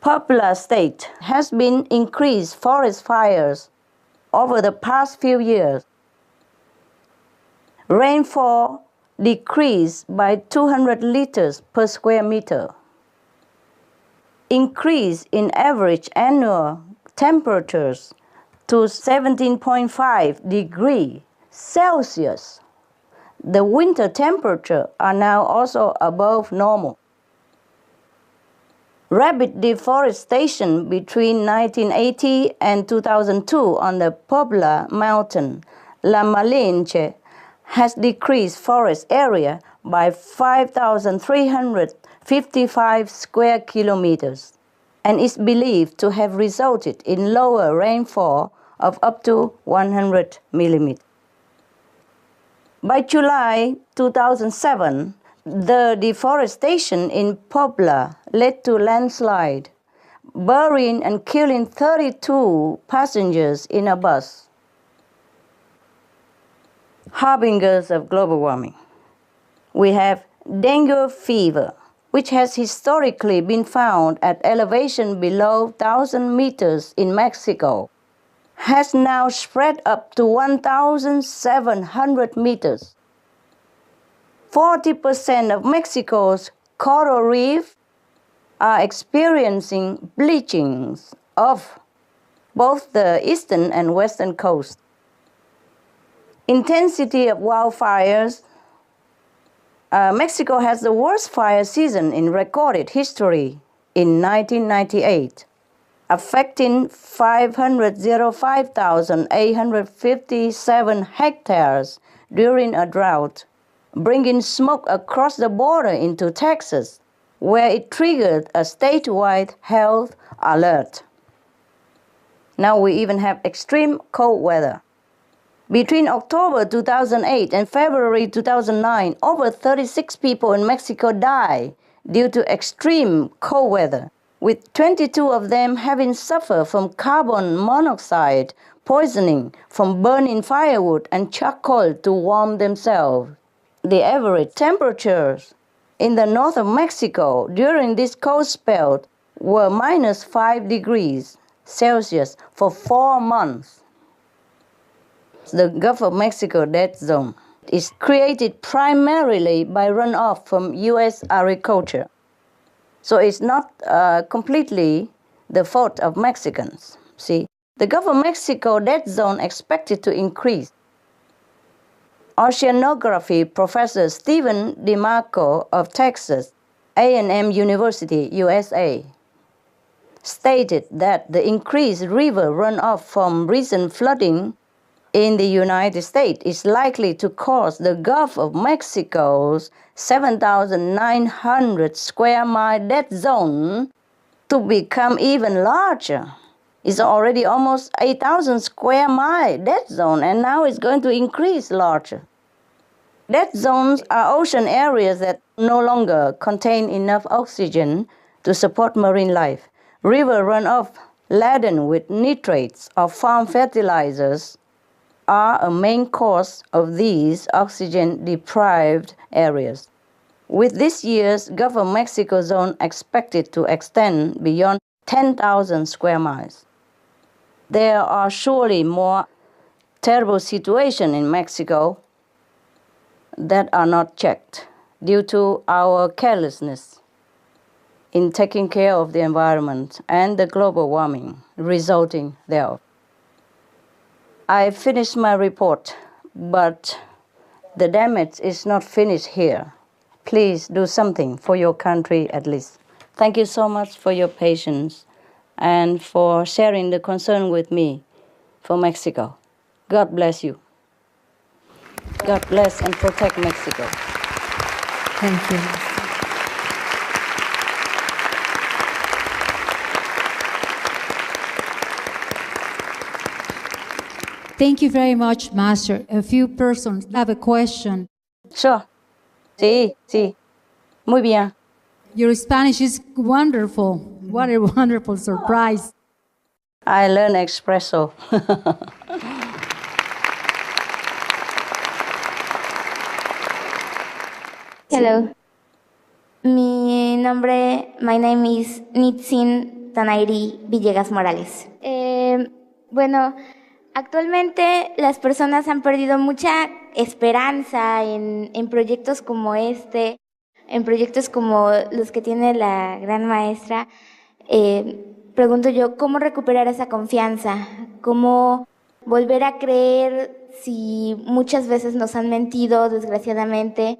S3: Puebla State has been increased forest fires over the past few years. Rainfall decreased by 200 liters per square meter. Increase in average annual temperatures to 17.5 degrees Celsius. The winter temperature are now also above normal. Rapid deforestation between 1980 and 2002 on the Puebla Mountain, La Malinche, has decreased forest area by 5,355 square kilometers and is believed to have resulted in lower rainfall of up to 100 millimeters. By July 2007, the deforestation in Puebla led to landslide, burying and killing 32 passengers in a bus. Harbingers of global warming. We have dengue fever, which has historically been found at elevation below 1,000 meters in Mexico, has now spread up to 1,700 meters. 40% of Mexico's coral reef are experiencing bleachings of both the eastern and western coast. Intensity of wildfires. Mexico has the worst fire season in recorded history in 1998, affecting 505,857 hectares during a drought, bringing smoke across the border into Texas, where it triggered a statewide health alert. Now we even have extreme cold weather. Between October 2008 and February 2009, over 36 people in Mexico died due to extreme cold weather, with 22 of them having suffered from carbon monoxide poisoning from burning firewood and charcoal to warm themselves. The average temperatures in the north of Mexico during this cold spell were minus 5 degrees Celsius for 4 months. The Gulf of Mexico dead zone is created primarily by runoff from U.S. agriculture. So it's not completely the fault of Mexicans. See, the Gulf of Mexico dead zone expected to increase. Oceanography Professor Stephen DeMarco of Texas A&M University, USA, stated that the increased river runoff from recent flooding in the United States is likely to cause the Gulf of Mexico's 7,900 square mile dead zone to become even larger. It's already almost 8,000 square mile dead zone, and now it's going to increase larger. Dead zones are ocean areas that no longer contain enough oxygen to support marine life. River runoff laden with nitrates or farm fertilizers are a main cause of these oxygen-deprived areas. With this year's Gulf of Mexico zone expected to extend beyond 10,000 square miles. There are surely more terrible situations in Mexico that are not checked due to our carelessness. in taking care of the environment and the global warming resulting thereof. I finished my report, but the damage is not finished here. Please do something for your country at least. Thank you so much for your patience and for sharing the concern with me for Mexico. God bless you. God bless and protect Mexico.
S5: Thank you.
S4: Thank you very much, Master. A few persons have a question.
S3: Sure. Sí, sí. Muy bien.
S4: Your Spanish is wonderful. What a wonderful surprise.
S3: I learned espresso.
S17: Hello. My name is Nitzin Tanairi Villegas Morales. Bueno, actualmente las personas han perdido mucha esperanza en proyectos como este, en proyectos como los que tiene la gran maestra. Pregunto yo, ¿cómo recuperar esa confianza? ¿Cómo volver a creer si muchas veces nos han mentido, desgraciadamente?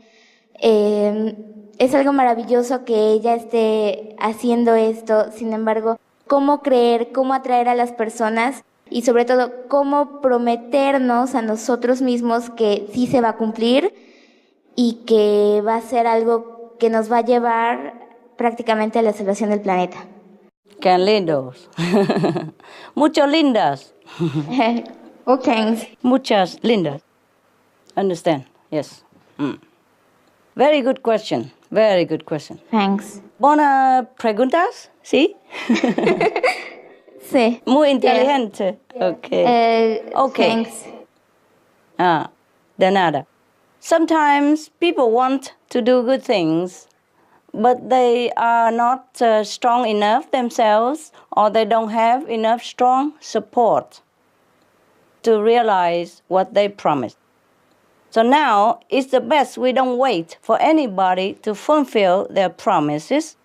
S17: Es algo maravilloso que ella esté haciendo esto, sin embargo, ¿cómo creer, cómo atraer a las personas y sobre todo cómo prometernos a nosotros mismos que sí se va a cumplir y que va a ser algo que nos va a llevar prácticamente a la salvación del planeta?
S3: ¡Qué lindos! Muchas lindas.
S17: Oh, thanks.
S3: Muchas lindas. Understand? Yes. Very good question. Very good question.
S17: Thanks.
S3: Buenas preguntas, ¿sí?
S17: Sí.
S3: Muy inteligente.
S17: Yeah.
S3: Okay. Okay.
S17: Thanks.
S3: De nada. Sometimes people want to do good things, but they are not strong enough themselves, or they don't have enough strong support to realize what they promised. So now it's the best we don't wait for anybody to fulfill their promises,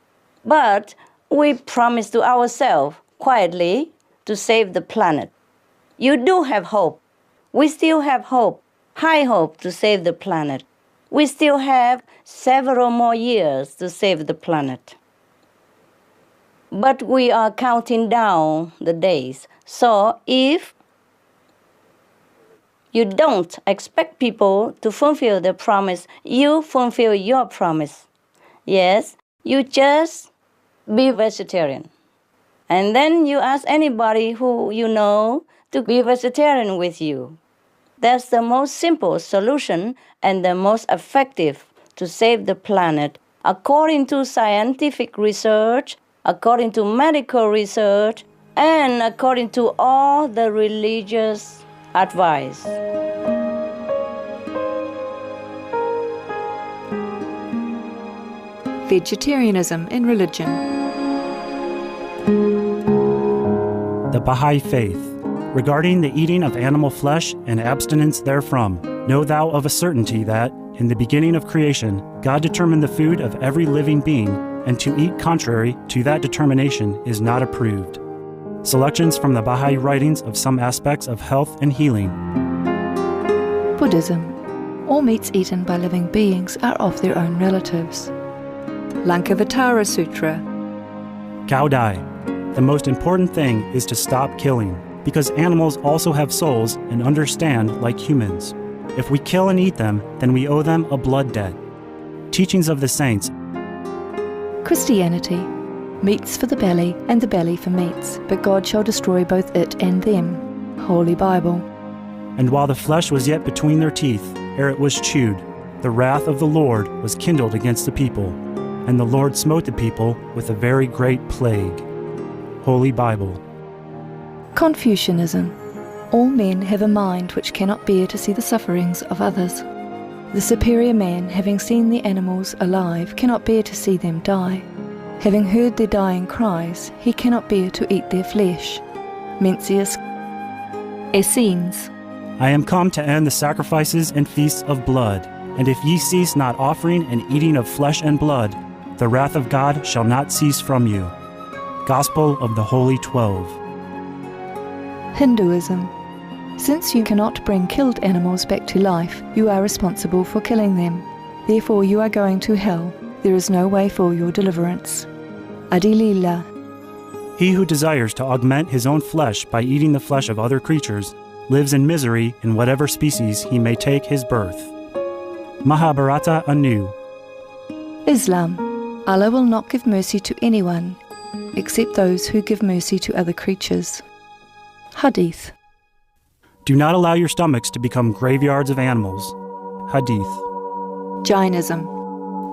S3: but we promise to ourselves quietly to save the planet. You do have hope. We still have hope, high hope to save the planet. We still have several more years to save the planet. But we are counting down the days. So if you don't expect people to fulfill their promise, you fulfill your promise. Yes, you just be vegetarian. And then you ask anybody who you know to be vegetarian with you. That's the most simple solution and the most effective to save the planet, according to scientific research, according to medical research, and according to all the religious advice.
S8: Vegetarianism in religion.
S1: The Baha'i Faith. Regarding the eating of animal flesh and abstinence therefrom, know thou of a certainty that, in the beginning of creation, God determined the food of every living being, and to eat contrary to that determination is not approved. Selections from the Baha'i writings of some aspects of health and healing.
S18: Buddhism. All meats eaten by living beings are of their own relatives.
S8: Lankavatara Sutra.
S1: Cao Dai. The most important thing is to stop killing, because animals also have souls and understand like humans. If we kill and eat them, then we owe them a blood debt. Teachings of the Saints.
S18: Christianity. Meats for the belly, and the belly for meats, but God shall destroy both it and them. Holy Bible.
S1: And while the flesh was yet between their teeth, ere it was chewed, the wrath of the Lord was kindled against the people, and the Lord smote the people with a very great plague. Holy Bible.
S18: Confucianism. All men have a mind which cannot bear to see the sufferings of others. The superior man, having seen the animals alive, cannot bear to see them die. Having heard their dying cries, he cannot bear to eat their flesh. Mencius. Essenes.
S1: I am come to end the sacrifices and feasts of blood, and if ye cease not offering and eating of flesh and blood, the wrath of God shall not cease from you. Gospel of the Holy 12.
S18: Hinduism. Since you cannot bring killed animals back to life, you are responsible for killing them. Therefore you are going to hell. There is no way for your deliverance. Adilila.
S1: He who desires to augment his own flesh by eating the flesh of other creatures lives in misery in whatever species he may take his birth. Mahabharata anew.
S18: Islam. Allah will not give mercy to anyone except those who give mercy to other creatures. Hadith.
S1: Do not allow your stomachs to become graveyards of animals. Hadith.
S18: Jainism.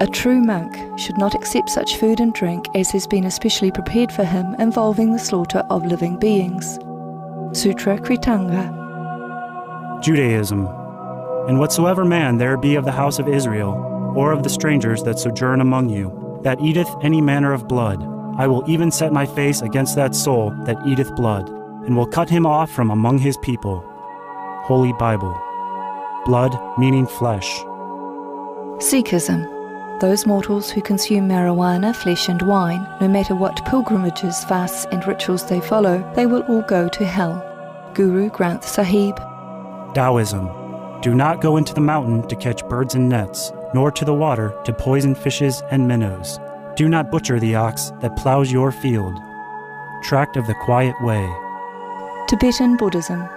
S18: A true monk should not accept such food and drink as has been especially prepared for him involving the slaughter of living beings. Sutra Kritanga.
S1: Judaism. And whatsoever man there be of the house of Israel, or of the strangers that sojourn among you, that eateth any manner of blood, I will even set my face against that soul that eateth blood, and will cut him off from among his people. Holy Bible. Blood meaning flesh.
S18: Sikhism. Those mortals who consume marijuana, flesh and wine, no matter what pilgrimages, fasts and rituals they follow, they will all go to hell. Guru Granth Sahib.
S1: Taoism. Do not go into the mountain to catch birds and nets, nor to the water to poison fishes and minnows. Do not butcher the ox that plows your field. Tract of the Quiet Way.
S18: Tibetan Buddhism.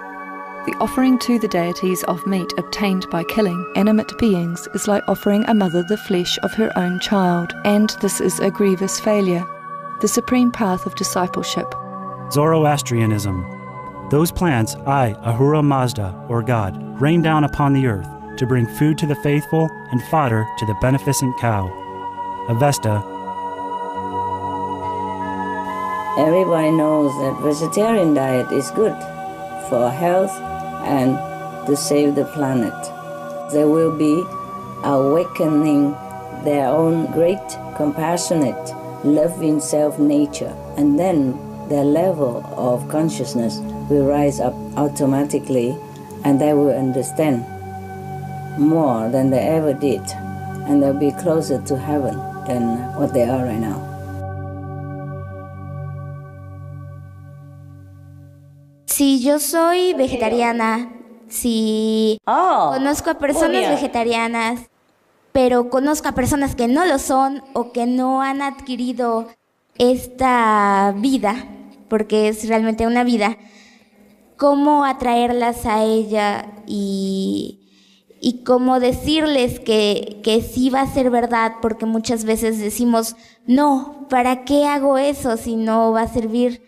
S18: The offering to the deities of meat obtained by killing animate beings is like offering a mother the flesh of her own child, and this is a grievous failure. The supreme path of discipleship.
S1: Zoroastrianism. Those plants I, Ahura Mazda, or God, rain down upon the earth to bring food to the faithful and fodder to the beneficent cow. Avesta.
S3: Everybody knows that vegetarian diet is good for health and to save the planet. They will be awakening their own great, compassionate, loving self-nature, and then their level of consciousness will rise up automatically, and they will understand more than they ever did, and they'll be closer to heaven than what they are right now.
S17: Si yo soy vegetariana, si conozco a personas vegetarianas, pero conozco a personas que no lo son o que no han adquirido esta vida, porque es realmente una vida, ¿cómo atraerlas a ella y cómo decirles que sí va a ser verdad? Porque muchas veces decimos, no, ¿para qué hago eso si no va a servir?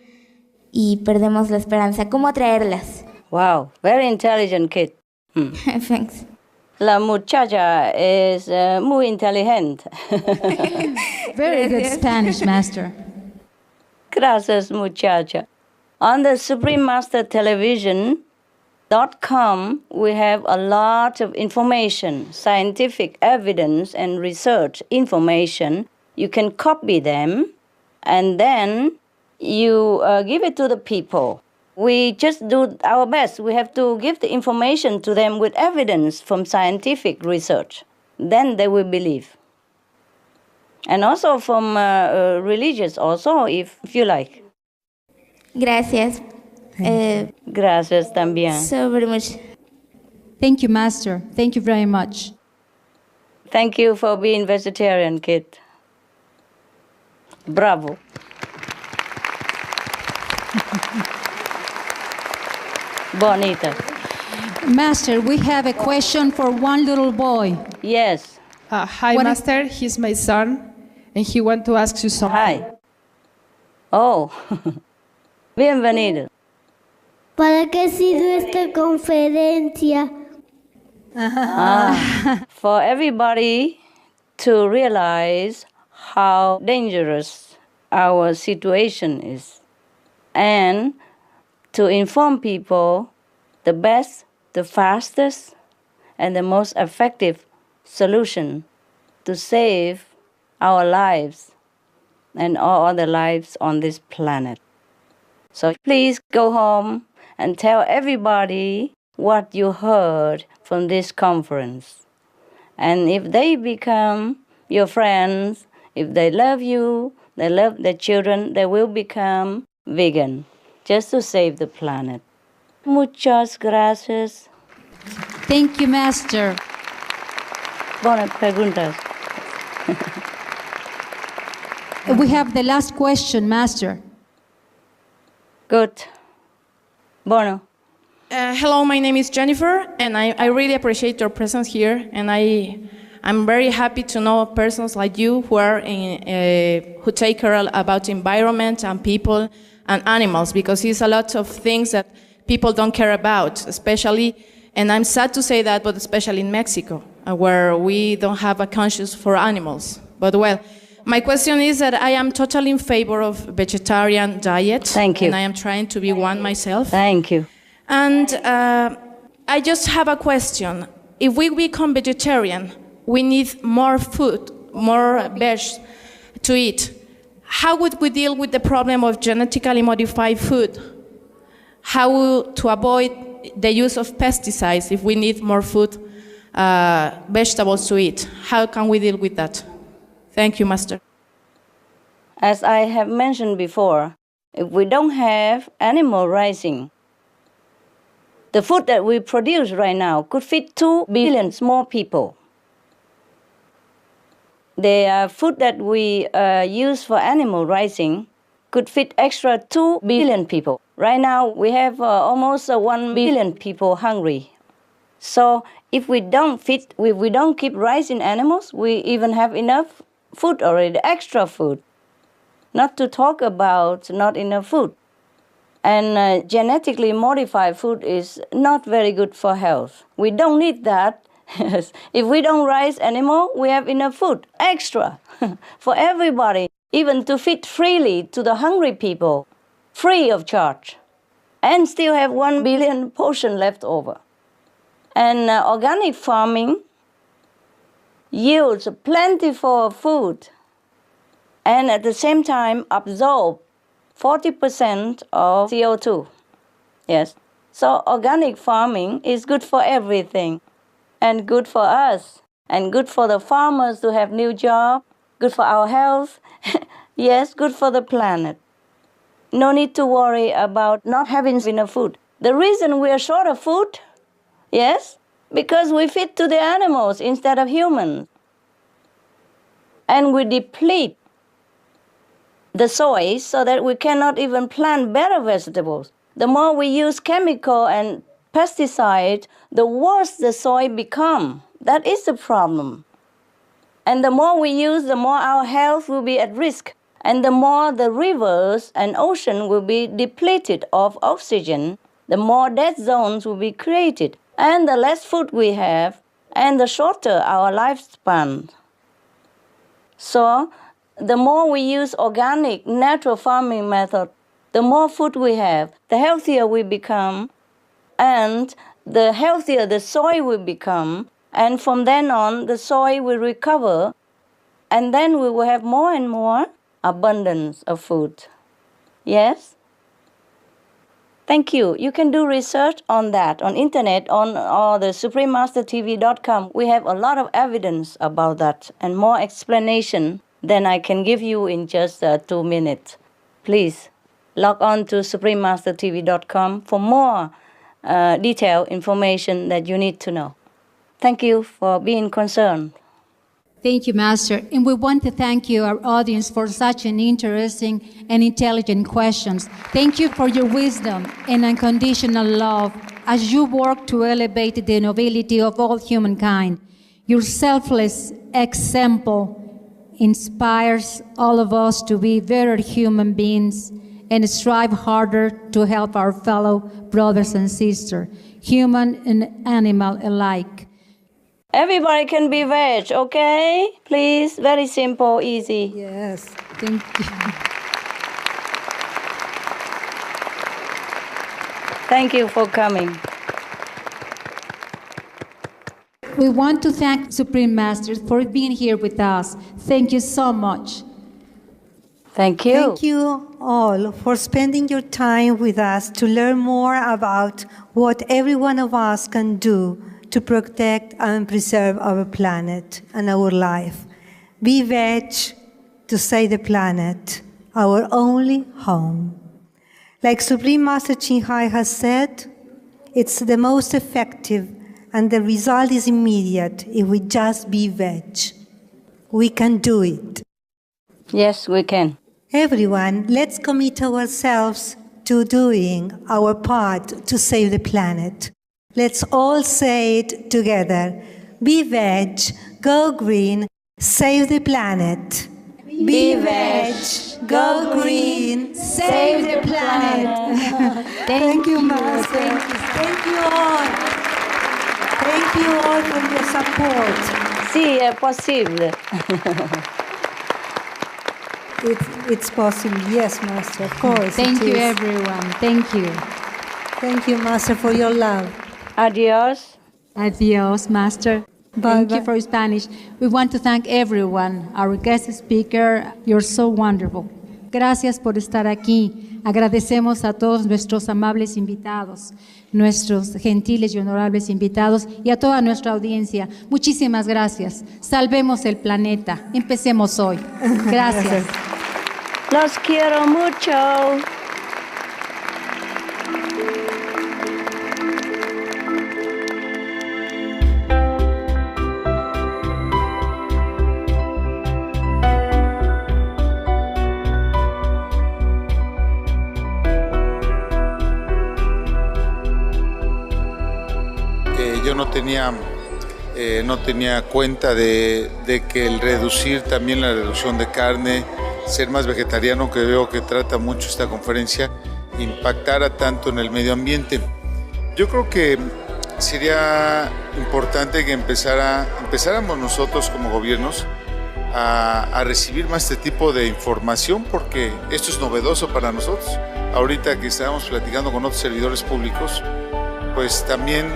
S17: Y perdemos la esperanza. ¿Cómo atraerlas?
S3: Wow, very intelligent kid.
S17: Thanks.
S3: La muchacha es muy inteligente.
S4: Very good Spanish, Master.
S3: Gracias, muchacha. On the Supreme Master Television.com, we have a lot of information, scientific evidence and research information. You can copy them and then you give it to the people. We just do our best. We have to give the information to them with evidence from scientific research. Then they will believe. And also from religious also, if you like.
S17: Gracias.
S3: Gracias también.
S17: So very much.
S4: Thank you, Master. Thank you very much.
S3: Thank you for being vegetarian, kid. Bravo. Bonita.
S4: Master, we have a question for one little boy.
S3: Yes.
S19: Hi, Master. He's my son, and he wants to ask you something.
S3: Hi. Oh, bienvenido.
S20: ¿Para qué sirve esta conferencia?
S3: For everybody to realize how dangerous our situation is, and to inform people the best, the fastest, and the most effective solution to save our lives and all other lives on this planet. So please go home and tell everybody what you heard from this conference. And if they become your friends If they love you, they love their children, they will become vegan, just to save the planet. Muchas gracias.
S4: Thank you, Master.
S3: Buenas preguntas.
S4: We have the last question, Master.
S3: Good. Bueno.
S21: Hello, my name is Jennifer, and I really appreciate your presence here, and I'm very happy to know persons like you who are who take care about environment and people and animals, because it's a lot of things that people don't care about, especially, and I'm sad to say that, but especially in Mexico, where we don't have a conscience for animals. But well, my question is that I am totally in favor of vegetarian diet.
S3: Thank you.
S21: And I am trying to be one myself.
S3: Thank you.
S21: And I just have a question. If we become vegetarian, we need more food, more veg to eat. How would we deal with the problem of genetically modified food? How to avoid the use of pesticides if we need more food, vegetables to eat? How can we deal with that? Thank you, Master.
S3: As I have mentioned before, if we don't have animal raising, the food that we produce right now could feed 2 billion more people. The food that we use for animal raising could feed extra 2 billion people. Right now, we have almost 1 billion people hungry. So if we don't keep raising animals, we even have enough food already, extra food. Not to talk about not enough food. And genetically modified food is not very good for health. We don't need that. If we don't raise animal, we have enough food, extra, for everybody, even to feed freely to the hungry people, free of charge, and still have 1 billion portion left over. And organic farming yields plentiful food and at the same time absorb 40% of CO2. Yes. So organic farming is good for everything, and good for us, and good for the farmers to have new job, good for our health, yes, good for the planet. No need to worry about not having enough food. The reason we are short of food, yes, because we feed to the animals instead of humans. And we deplete the soil so that we cannot even plant better vegetables. The more we use chemical and pesticide, the worse the soil become. That is the problem. And the more we use, the more our health will be at risk. And the more the rivers and ocean will be depleted of oxygen, the more dead zones will be created. And the less food we have, and the shorter our lifespan. So, the more we use organic, natural farming method, the more food we have, the healthier we become, and the healthier the soil will become, and from then on, the soil will recover, and then we will have more and more abundance of food. Yes? Thank you. You can do research on that, on internet, on the suprememastertv.com. We have a lot of evidence about that, and more explanation than I can give you in just 2 minutes. Please log on to suprememastertv.com for more detailed information that you need to know. Thank you for being concerned.
S4: Thank you, Master. And we want to thank you, our audience, for such an interesting and intelligent questions. Thank you for your wisdom and unconditional love as you work to elevate the nobility of all humankind. Your selfless example inspires all of us to be better human beings and strive harder to help our fellow brothers and sisters, human and animal alike.
S3: Everybody can be veg, okay? Please, very simple, easy.
S4: Yes, thank you.
S3: Thank you for coming.
S4: We want to thank Supreme Master for being here with us. Thank you so much.
S3: Thank you.
S5: Thank you all for spending your time with us to learn more about what every one of us can do to protect and preserve our planet and our life. Be veg, to save the planet, our only home. Like Supreme Master Ching Hai has said, it's the most effective and the result is immediate if we just be veg. We can do it.
S3: Yes, we can.
S5: Everyone, let's commit ourselves to doing our part to save the planet. Let's all say it together. Be veg, go green, save the planet. Be veg, go green, save the planet. Thank you, Master. Thank you all. Thank you all for your support.
S3: Sí, es posible.
S5: It's possible, yes, Master, of course.
S4: Thank you, everyone. Thank you.
S5: Thank you, Master, for your love.
S3: Adios.
S4: Adios, Master. Thank you for Spanish. We want to thank everyone, our guest speaker. You're so wonderful. Gracias por estar aquí. Agradecemos a todos nuestros amables invitados, nuestros gentiles y honorables invitados y a toda nuestra audiencia. Muchísimas gracias. Salvemos el planeta. Empecemos hoy. Gracias.
S3: Los quiero mucho.
S2: Yo no tenía cuenta de que el reducir también la reducción de carne, ser más vegetariano, que veo que trata mucho esta conferencia, impactara tanto en el medio ambiente. Yo creo que sería importante que empezáramos nosotros como gobiernos a recibir más este tipo de información, porque esto es novedoso para nosotros. Ahorita que estábamos platicando con otros servidores públicos, pues también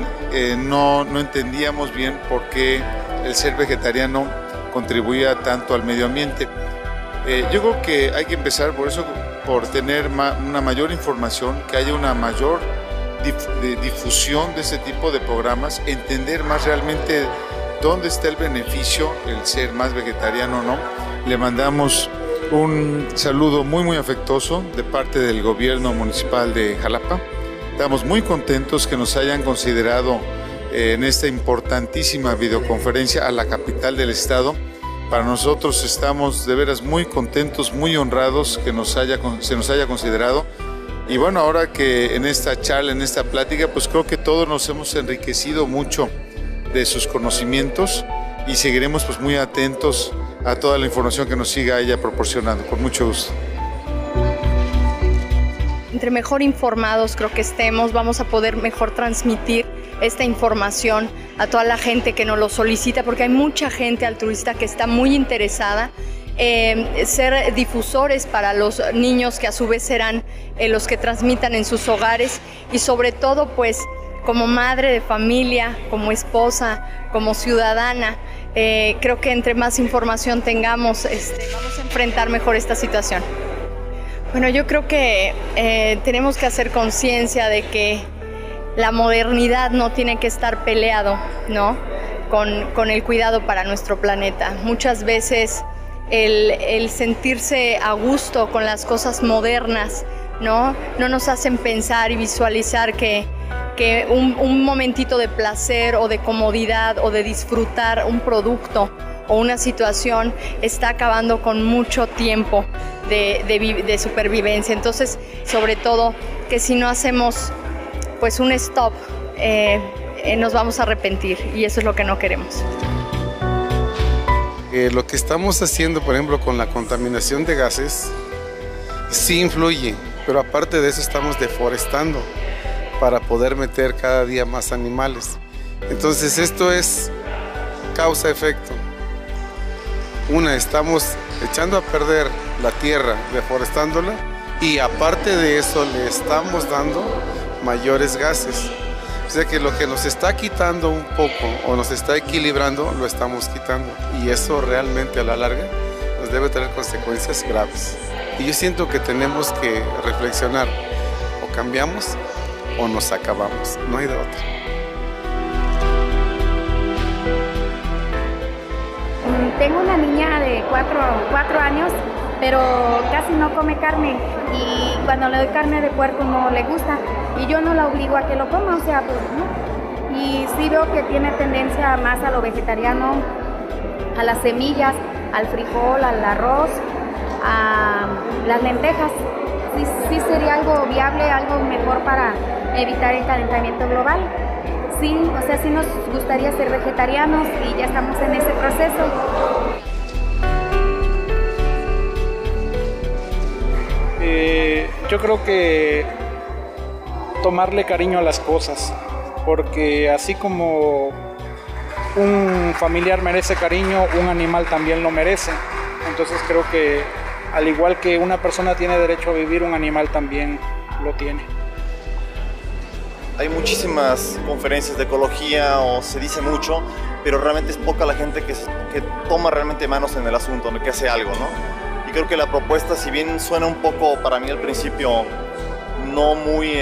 S2: no entendíamos bien por qué el ser vegetariano contribuía tanto al medio ambiente. Yo creo que hay que empezar por eso, por tener una mayor información, que haya una mayor difusión de este tipo de programas, entender más realmente dónde está el beneficio, el ser más vegetariano o no. Le mandamos un saludo muy afectuoso de parte del gobierno municipal de Jalapa. Estamos muy contentos que nos hayan considerado en esta importantísima videoconferencia a la capital del estado. Para nosotros estamos de veras muy contentos, muy honrados que se nos haya considerado. Y bueno, ahora que en esta charla, en esta plática, pues creo que todos nos hemos enriquecido mucho de sus conocimientos y seguiremos pues muy atentos a toda la información que nos siga ella proporcionando. Con mucho gusto.
S22: Entre mejor informados creo que estemos, vamos a poder mejor transmitir esta información a toda la gente que nos lo solicita, porque hay mucha gente altruista que está muy interesada en ser difusores para los niños, que a su vez serán los que transmitan en sus hogares, y sobre todo pues como madre de familia, como esposa, como ciudadana, creo que entre más información tengamos, vamos a enfrentar mejor esta situación. Bueno, yo creo que tenemos que hacer conciencia de que la modernidad no tiene que estar peleado, ¿no?, con el cuidado para nuestro planeta. Muchas veces el sentirse a gusto con las cosas modernas, no nos hacen pensar y visualizar que un momentito de placer o de comodidad o de disfrutar un producto o una situación está acabando con mucho tiempo de supervivencia. Entonces, sobre todo, que si no hacemos pues un stop, nos vamos a arrepentir, y eso es lo que no queremos.
S23: Lo que estamos haciendo, por ejemplo, con la contaminación de gases, sí influye, pero aparte de eso estamos deforestando para poder meter cada día más animales. Entonces esto es causa-efecto. Estamos echando a perder la tierra, deforestándola, y aparte de eso le estamos dando mayores gases. O sea que lo que nos está quitando un poco o nos está equilibrando, lo estamos quitando, y eso realmente a la larga nos debe tener consecuencias graves. Y yo siento que tenemos que reflexionar: o cambiamos o nos acabamos, no hay de otra.
S6: Tengo una niña de 4 años, pero casi no come carne y cuando le doy carne de puerco no le gusta y yo no la obligo a que lo coma, o sea, pues no. Y sí veo que tiene tendencia más a lo vegetariano, a las semillas, al frijol, al arroz, a las lentejas. Sí sería algo viable, algo mejor para evitar el calentamiento global. Sí, o sea, sí nos gustaría ser vegetarianos y ya estamos en ese proceso.
S7: Yo creo que tomarle cariño a las cosas, porque así como un familiar merece cariño, un animal también lo merece. Entonces creo que al igual que una persona tiene derecho a vivir, un animal también lo tiene.
S9: Hay muchísimas conferencias de ecología o se dice mucho, pero realmente es poca la gente que toma realmente manos en el asunto, que hace algo, ¿no? Y creo que la propuesta, si bien suena un poco para mí al principio no muy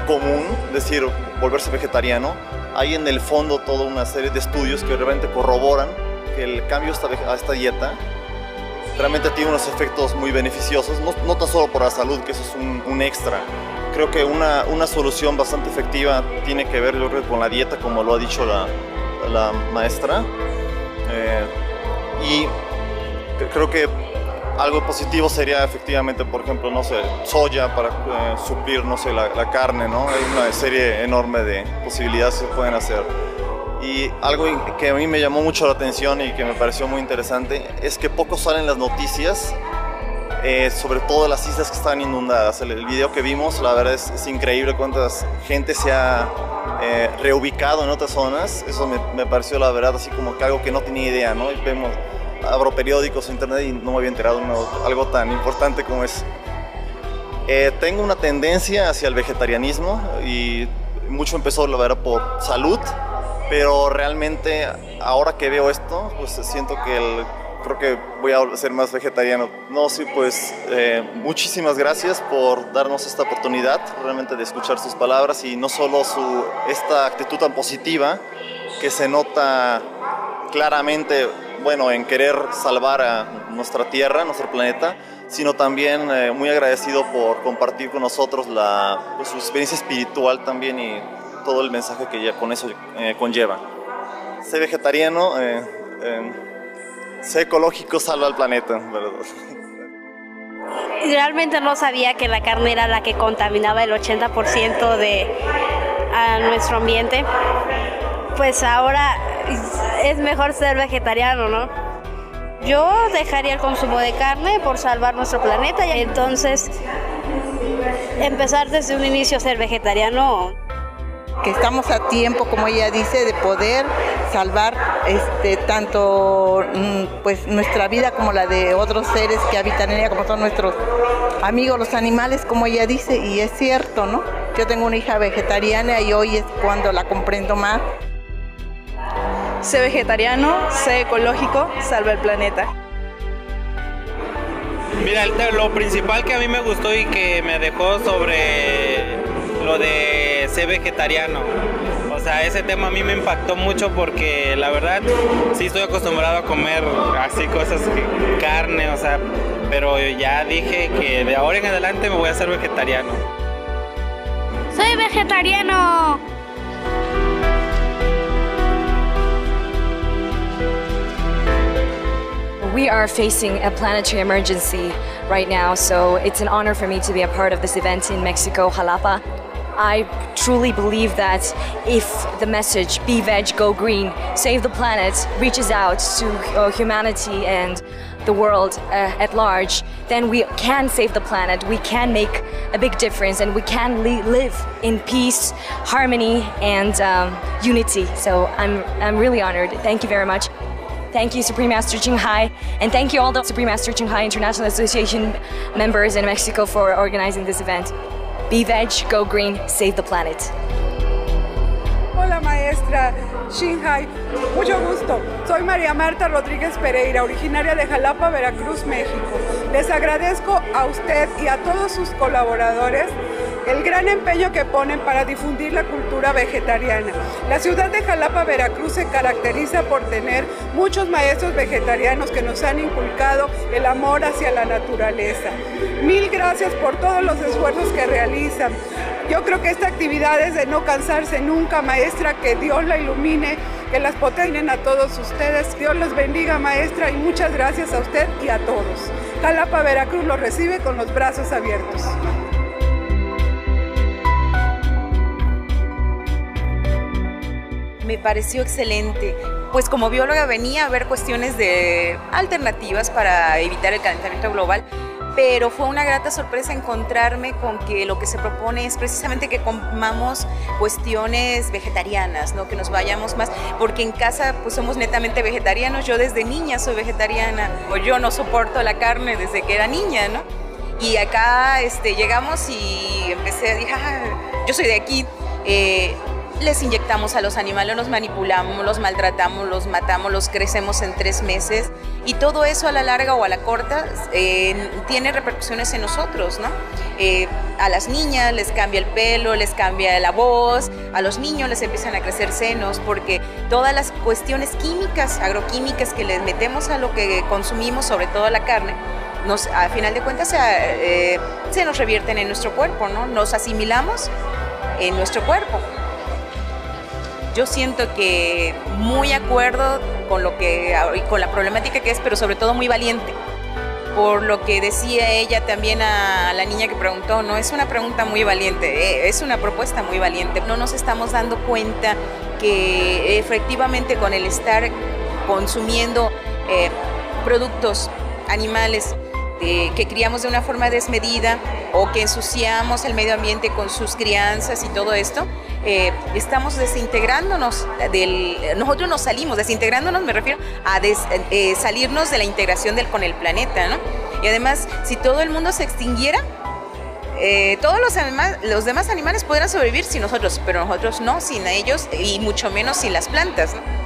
S9: común decir volverse vegetariano, hay en el fondo toda una serie de estudios que realmente corroboran que el cambio a esta dieta realmente tiene unos efectos muy beneficiosos, no tan solo por la salud, que eso es un extra. Creo que una solución bastante efectiva tiene que ver, yo creo, con la dieta, como lo ha dicho la maestra. Y creo que algo positivo sería efectivamente, por ejemplo, no sé, soya para suplir, no sé, la carne, ¿no? Hay una serie enorme de posibilidades que se pueden hacer. Y algo que a mí me llamó mucho la atención y que me pareció muy interesante es que poco salen las noticias, sobre todo las islas que están inundadas. El video que vimos, la verdad es increíble cuánta gente se ha reubicado en otras zonas. Eso me pareció, la verdad, así como que algo que no tenía idea, ¿no? Y abro periódicos o internet y no me había enterado de algo tan importante como es. Tengo una tendencia hacia el vegetarianismo y mucho empezó, la verdad, por salud, pero realmente ahora que veo esto, pues siento que creo que voy a ser más vegetariano. No, sí, pues muchísimas gracias por darnos esta oportunidad realmente de escuchar sus palabras y no solo esta actitud tan positiva que se nota claramente, bueno, en querer salvar a nuestra tierra, nuestro planeta, sino también muy agradecido por compartir con nosotros su experiencia espiritual también y todo el mensaje que ya con eso conlleva. Sé vegetariano, sé ecológico, salva al planeta, ¿verdad?
S24: Realmente no sabía que la carne era la que contaminaba el 80% de nuestro ambiente. Pues ahora es mejor ser vegetariano, ¿no? Yo dejaría el consumo de carne por salvar nuestro planeta y entonces empezar desde un inicio a ser vegetariano.
S25: Que estamos a tiempo, como ella dice, de poder salvar tanto pues nuestra vida como la de otros seres que habitan en ella, como son nuestros amigos los animales, como ella dice, y es cierto, ¿no? Yo tengo una hija vegetariana y hoy es cuando la comprendo más.
S26: Sé vegetariano, sé ecológico, salva el planeta.
S27: Mira, lo principal que a mí me gustó y que me dejó sobre lo de ser vegetariano, o sea, ese tema a mí me impactó mucho porque la verdad sí estoy acostumbrado a comer así cosas, carne, o sea, pero ya dije que de ahora en adelante me voy a hacer vegetariano.
S24: ¡Soy vegetariano!
S28: We are facing a planetary emergency right now, so it's an honor for me to be a part of this event in Mexico, Jalapa. I truly believe that if the message, be veg, go green, save the planet, reaches out to humanity and the world at large, then we can save the planet, we can make a big difference, and we can live in peace, harmony, and unity. So I'm really honored. Thank you very much. Thank you, Supreme Master Ching Hai, and thank you all the Supreme Master Ching Hai International Association members in Mexico for organizing this event. Be veg, go green, save the planet.
S29: Hola, maestra Ching Hai. Mucho gusto. Soy María Marta Rodríguez Pereira, originaria de Jalapa, Veracruz, México. Les agradezco a usted y a todos sus colaboradores el gran empeño que ponen para difundir la cultura vegetariana. La ciudad de Jalapa, Veracruz, se caracteriza por tener muchos maestros vegetarianos que nos han inculcado el amor hacia la naturaleza. Mil gracias por todos los esfuerzos que realizan. Yo creo que esta actividad es de no cansarse nunca, maestra, que Dios la ilumine, que las potencien a todos ustedes. Dios los bendiga, maestra, y muchas gracias a usted y a todos. Jalapa, Veracruz los recibe con los brazos abiertos.
S8: Me pareció excelente, pues como bióloga venía a ver cuestiones de alternativas para evitar el calentamiento global, pero fue una grata sorpresa encontrarme con que lo que se propone es precisamente que comamos cuestiones vegetarianas, ¿no? Que nos vayamos más, porque en casa pues somos netamente vegetarianos. Yo desde niña soy vegetariana, o yo no soporto la carne desde que era niña, ¿no? Y acá llegamos y dije, yo soy de aquí. Les inyectamos a los animales, los manipulamos, los maltratamos, los matamos, los crecemos en 3 meses, y todo eso a la larga o a la corta tiene repercusiones en nosotros, ¿no? A las niñas les cambia el pelo, les cambia la voz, a los niños les empiezan a crecer senos, porque todas las cuestiones químicas, agroquímicas que les metemos a lo que consumimos, sobre todo a la carne, a final de cuentas se nos revierten en nuestro cuerpo, ¿no? Nos asimilamos en nuestro cuerpo. Yo siento que muy acuerdo con con la problemática que es, pero sobre todo muy valiente. Por lo que decía ella también a la niña que preguntó, no es una pregunta muy valiente, es una propuesta muy valiente. No nos estamos dando cuenta que efectivamente con el estar consumiendo productos animales que criamos de una forma desmedida o que ensuciamos el medio ambiente con sus crianzas y todo esto, estamos desintegrándonos nosotros nos salimos, desintegrándonos me refiero a salirnos de la integración con el planeta, ¿no? Y además, si todo el mundo se extinguiera, todos los demás animales podrán sobrevivir sin nosotros, pero nosotros no, sin ellos, y mucho menos sin las plantas, ¿no?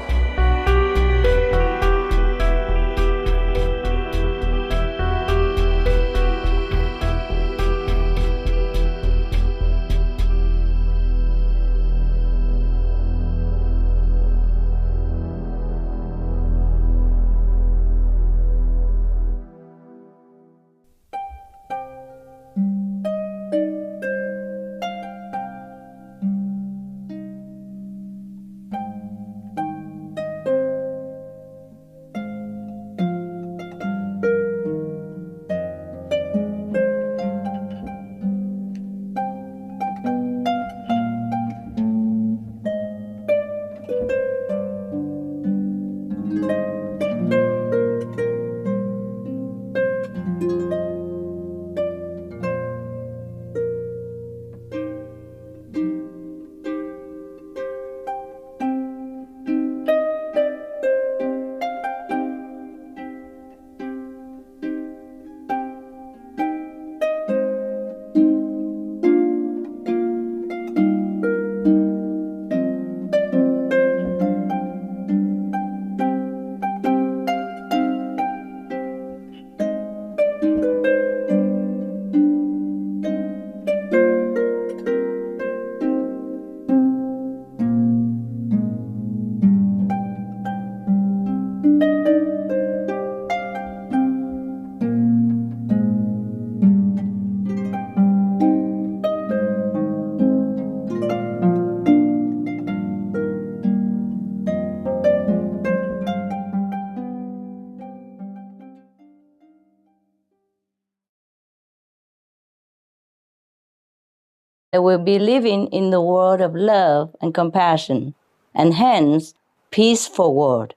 S3: They will be living in the world of love and compassion, and hence, peaceful world.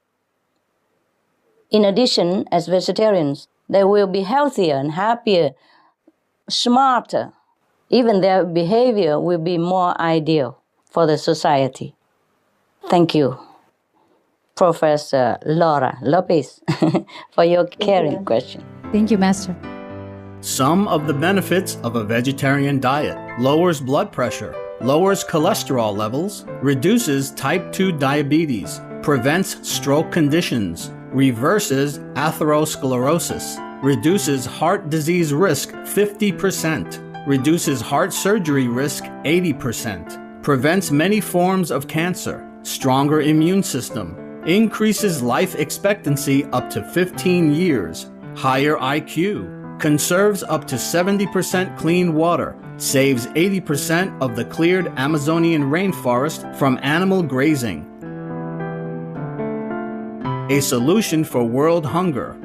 S3: In addition, as vegetarians, they will be healthier and happier, smarter. Even their behavior will be more ideal for the society. Thank you, Professor Laura Lopez, for your caring question.
S4: Thank you, Master.
S10: Some of the benefits of a vegetarian diet: lowers blood pressure, lowers cholesterol levels, reduces type 2 diabetes, prevents stroke conditions, reverses atherosclerosis, reduces heart disease risk 50%, reduces heart surgery risk 80%, prevents many forms of cancer, stronger immune system, increases life expectancy up to 15 years, higher IQ, conserves up to 70% clean water, saves 80% of the cleared Amazonian rainforest from animal grazing. A solution for world hunger.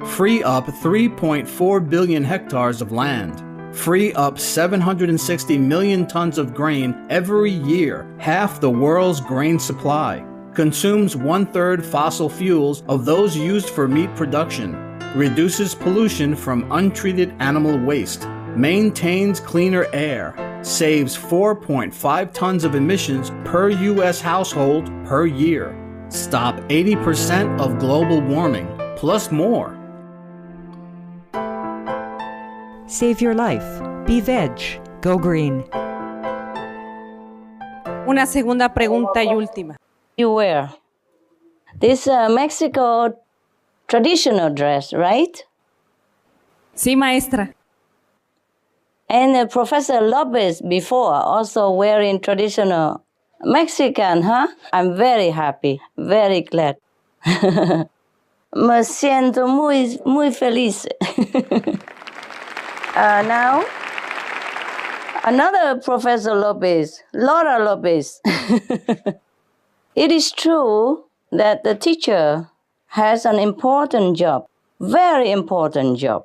S10: Free up 3.4 billion hectares of land. Free up 760 million tons of grain every year, half the world's grain supply. Consumes 1/3 fossil fuels of those used for meat production. Reduces pollution from untreated animal waste. Maintains cleaner air. Saves 4.5 tons of emissions per U.S. household per year. Stop 80% of global warming, plus more.
S1: Save your life. Be veg. Go green.
S11: Una segunda pregunta y última.
S3: You wear this Mexico traditional dress, right?
S11: Sí, maestra.
S3: And Professor Lopez before also wearing traditional Mexican, huh? I'm very happy, very glad. Me siento muy feliz. Now, another Professor Lopez, Laura Lopez. It is true that the teacher has an important job, very important job.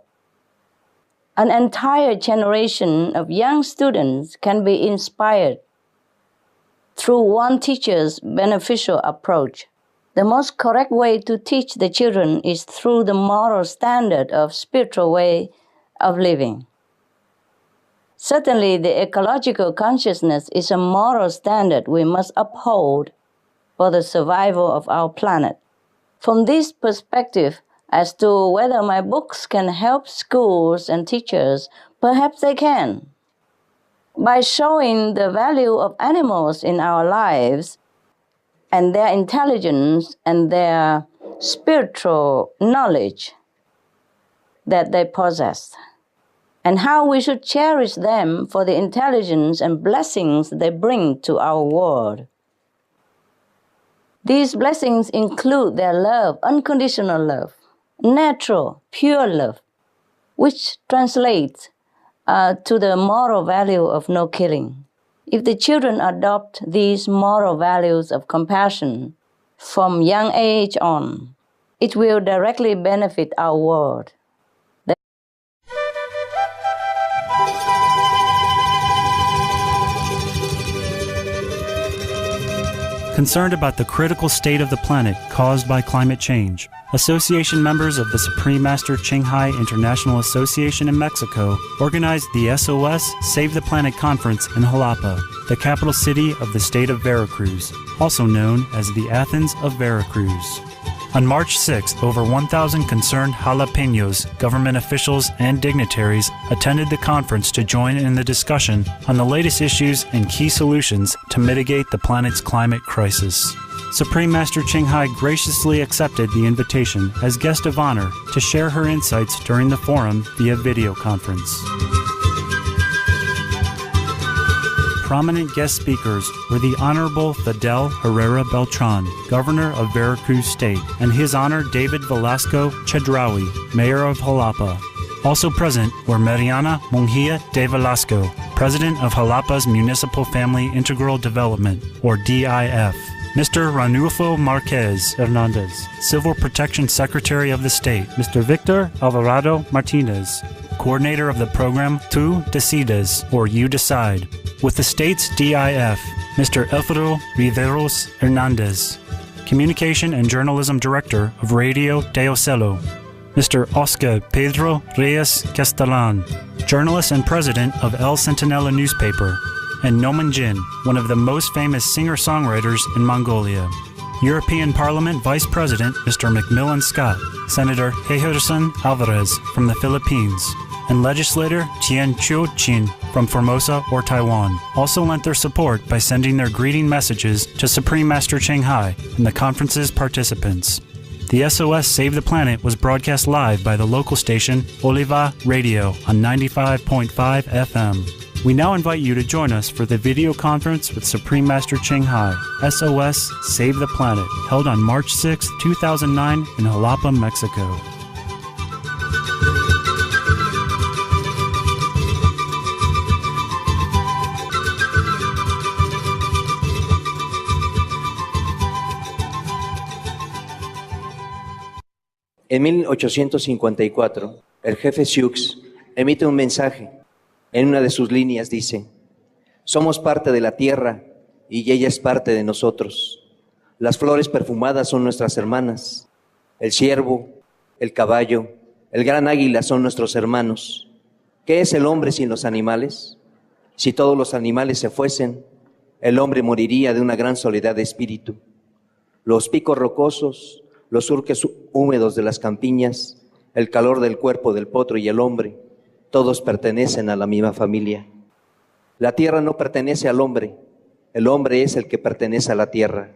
S3: An entire generation of young students can be inspired through one teacher's beneficial approach. The most correct way to teach the children is through the moral standard of spiritual way of living. Certainly, the ecological consciousness is a moral standard we must uphold for the survival of our planet. From this perspective, as to whether my books can help schools and teachers, perhaps they can. By showing the value of animals in our lives and their intelligence and their spiritual knowledge that they possess, and how we should cherish them for the intelligence and blessings they bring to our world. These blessings include their love, unconditional love, natural, pure love, which translates to the moral value of no killing. If the children adopt these moral values of compassion from young age on, it will directly benefit our world.
S12: Concerned about the critical state of the planet caused by climate change, association members of the Supreme Master Ching Hai International Association in Mexico organized the SOS Save the Planet conference in Jalapa, the capital city of the state of Veracruz, also known as the Athens of Veracruz. On March 6th, over 1,000 concerned jalapeños, government officials, and dignitaries attended the conference to join in the discussion on the latest issues and key solutions to mitigate the planet's climate crisis. Supreme Master Ching Hai graciously accepted the invitation as guest of honor to share her insights during the forum via video conference. Prominent guest speakers were the Honorable Fidel Herrera Beltran, Governor of Veracruz State, and His Honor David Velasco Chedraui, Mayor of Jalapa. Also present were Mariana Monjia de Velasco, President of Jalapa's Municipal Family Integral Development, or DIF. Mr. Ranulfo Marquez Hernandez, Civil Protection Secretary of the State, Mr. Victor Alvarado Martinez, Coordinator of the program Tu Decides, or You Decide, with the state's DIF, Mr. Elfredo Riveros Hernandez, Communication and Journalism Director of Radio de Ocelo, Mr. Oscar Pedro Reyes Castellan, Journalist and President of El Centinela newspaper, and Noman Jin, one of the most famous singer-songwriters in Mongolia. European Parliament Vice President Mr. Macmillan Scott, Senator Gerson Alvarez from the Philippines, and legislator Tian Chiu-chin from Formosa or Taiwan also lent their support by sending their greeting messages to Supreme Master Ching Hai and the conference's participants. The SOS Save the Planet was broadcast live by the local station Oliva Radio on 95.5 FM. We now invite you to join us for the video conference with Supreme Master Ching Hai, SOS Save the Planet, held on March 6, 2009 in Jalapa, Mexico.
S13: En 1854, el jefe Sioux emite un mensaje. En una de sus líneas dice: somos parte de la tierra y ella es parte de nosotros. Las flores perfumadas son nuestras hermanas. El ciervo, el caballo, el gran águila son nuestros hermanos. ¿Qué es el hombre sin los animales? Si todos los animales se fuesen, el hombre moriría de una gran soledad de espíritu. Los picos rocosos, los surques húmedos de las campiñas, el calor del cuerpo del potro y el hombre, todos pertenecen a la misma familia. La tierra no pertenece al hombre, el hombre es el que pertenece a la tierra.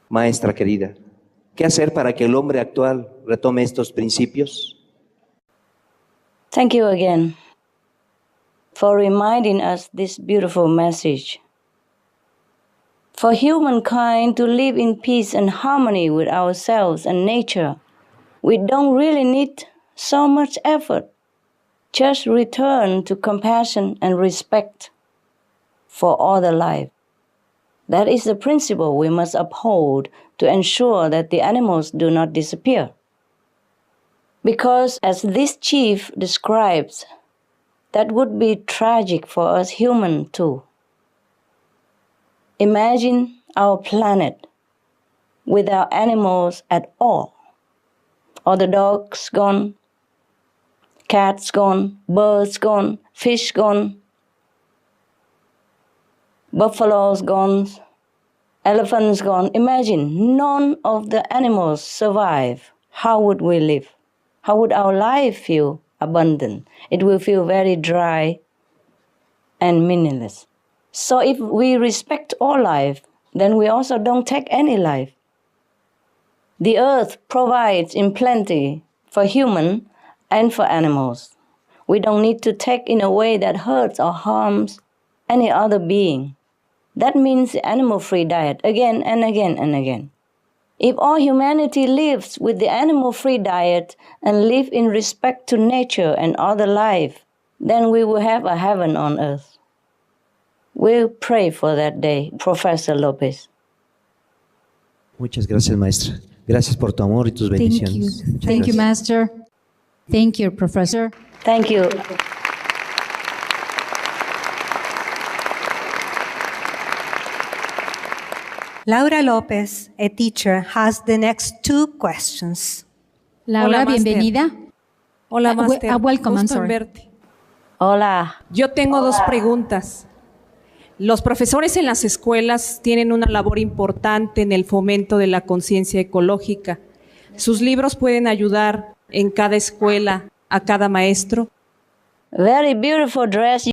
S13: Maestra querida, ¿qué hacer para que el hombre actual retome estos principios?
S3: Thank you again for reminding us this beautiful message. For humankind to live in peace and harmony with ourselves and nature, we don't really need so much effort. Just return to compassion and respect for other life. That is the principle we must uphold to ensure that the animals do not disappear. Because as this chief describes, that would be tragic for us humans too. Imagine our planet without animals at all. All the dogs gone, cats gone, birds gone, fish gone, buffaloes gone, elephants gone. Imagine none of the animals survive. How would we live? How would our life feel abundant? It will feel very dry and meaningless. So if we respect all life, then we also don't take any life. The earth provides in plenty for human and for animals. We don't need to take in a way that hurts or harms any other being. That means the animal-free diet again and again and again. If all humanity lives with the animal-free diet and live in respect to nature and other life, then we will have a heaven on earth. We'll pray for that day, Professor Lopez.
S13: Muchas gracias, maestra. Gracias por tu amor y tus bendiciones.
S4: Thank you, Master. Thank you, Professor.
S3: Thank you.
S5: Laura Lopez, a teacher, has the next two questions.
S4: Laura,
S11: Hola,
S4: bienvenida.
S11: Hola, Master.
S4: Welcome, I'm
S11: Gusto en
S4: sorry.
S11: verte.
S3: Hola.
S11: Yo tengo dos preguntas. Los profesores en las escuelas tienen una labor importante en el fomento de la conciencia ecológica. ¿Sus libros pueden ayudar en cada escuela, a cada maestro?
S3: Very beautiful dress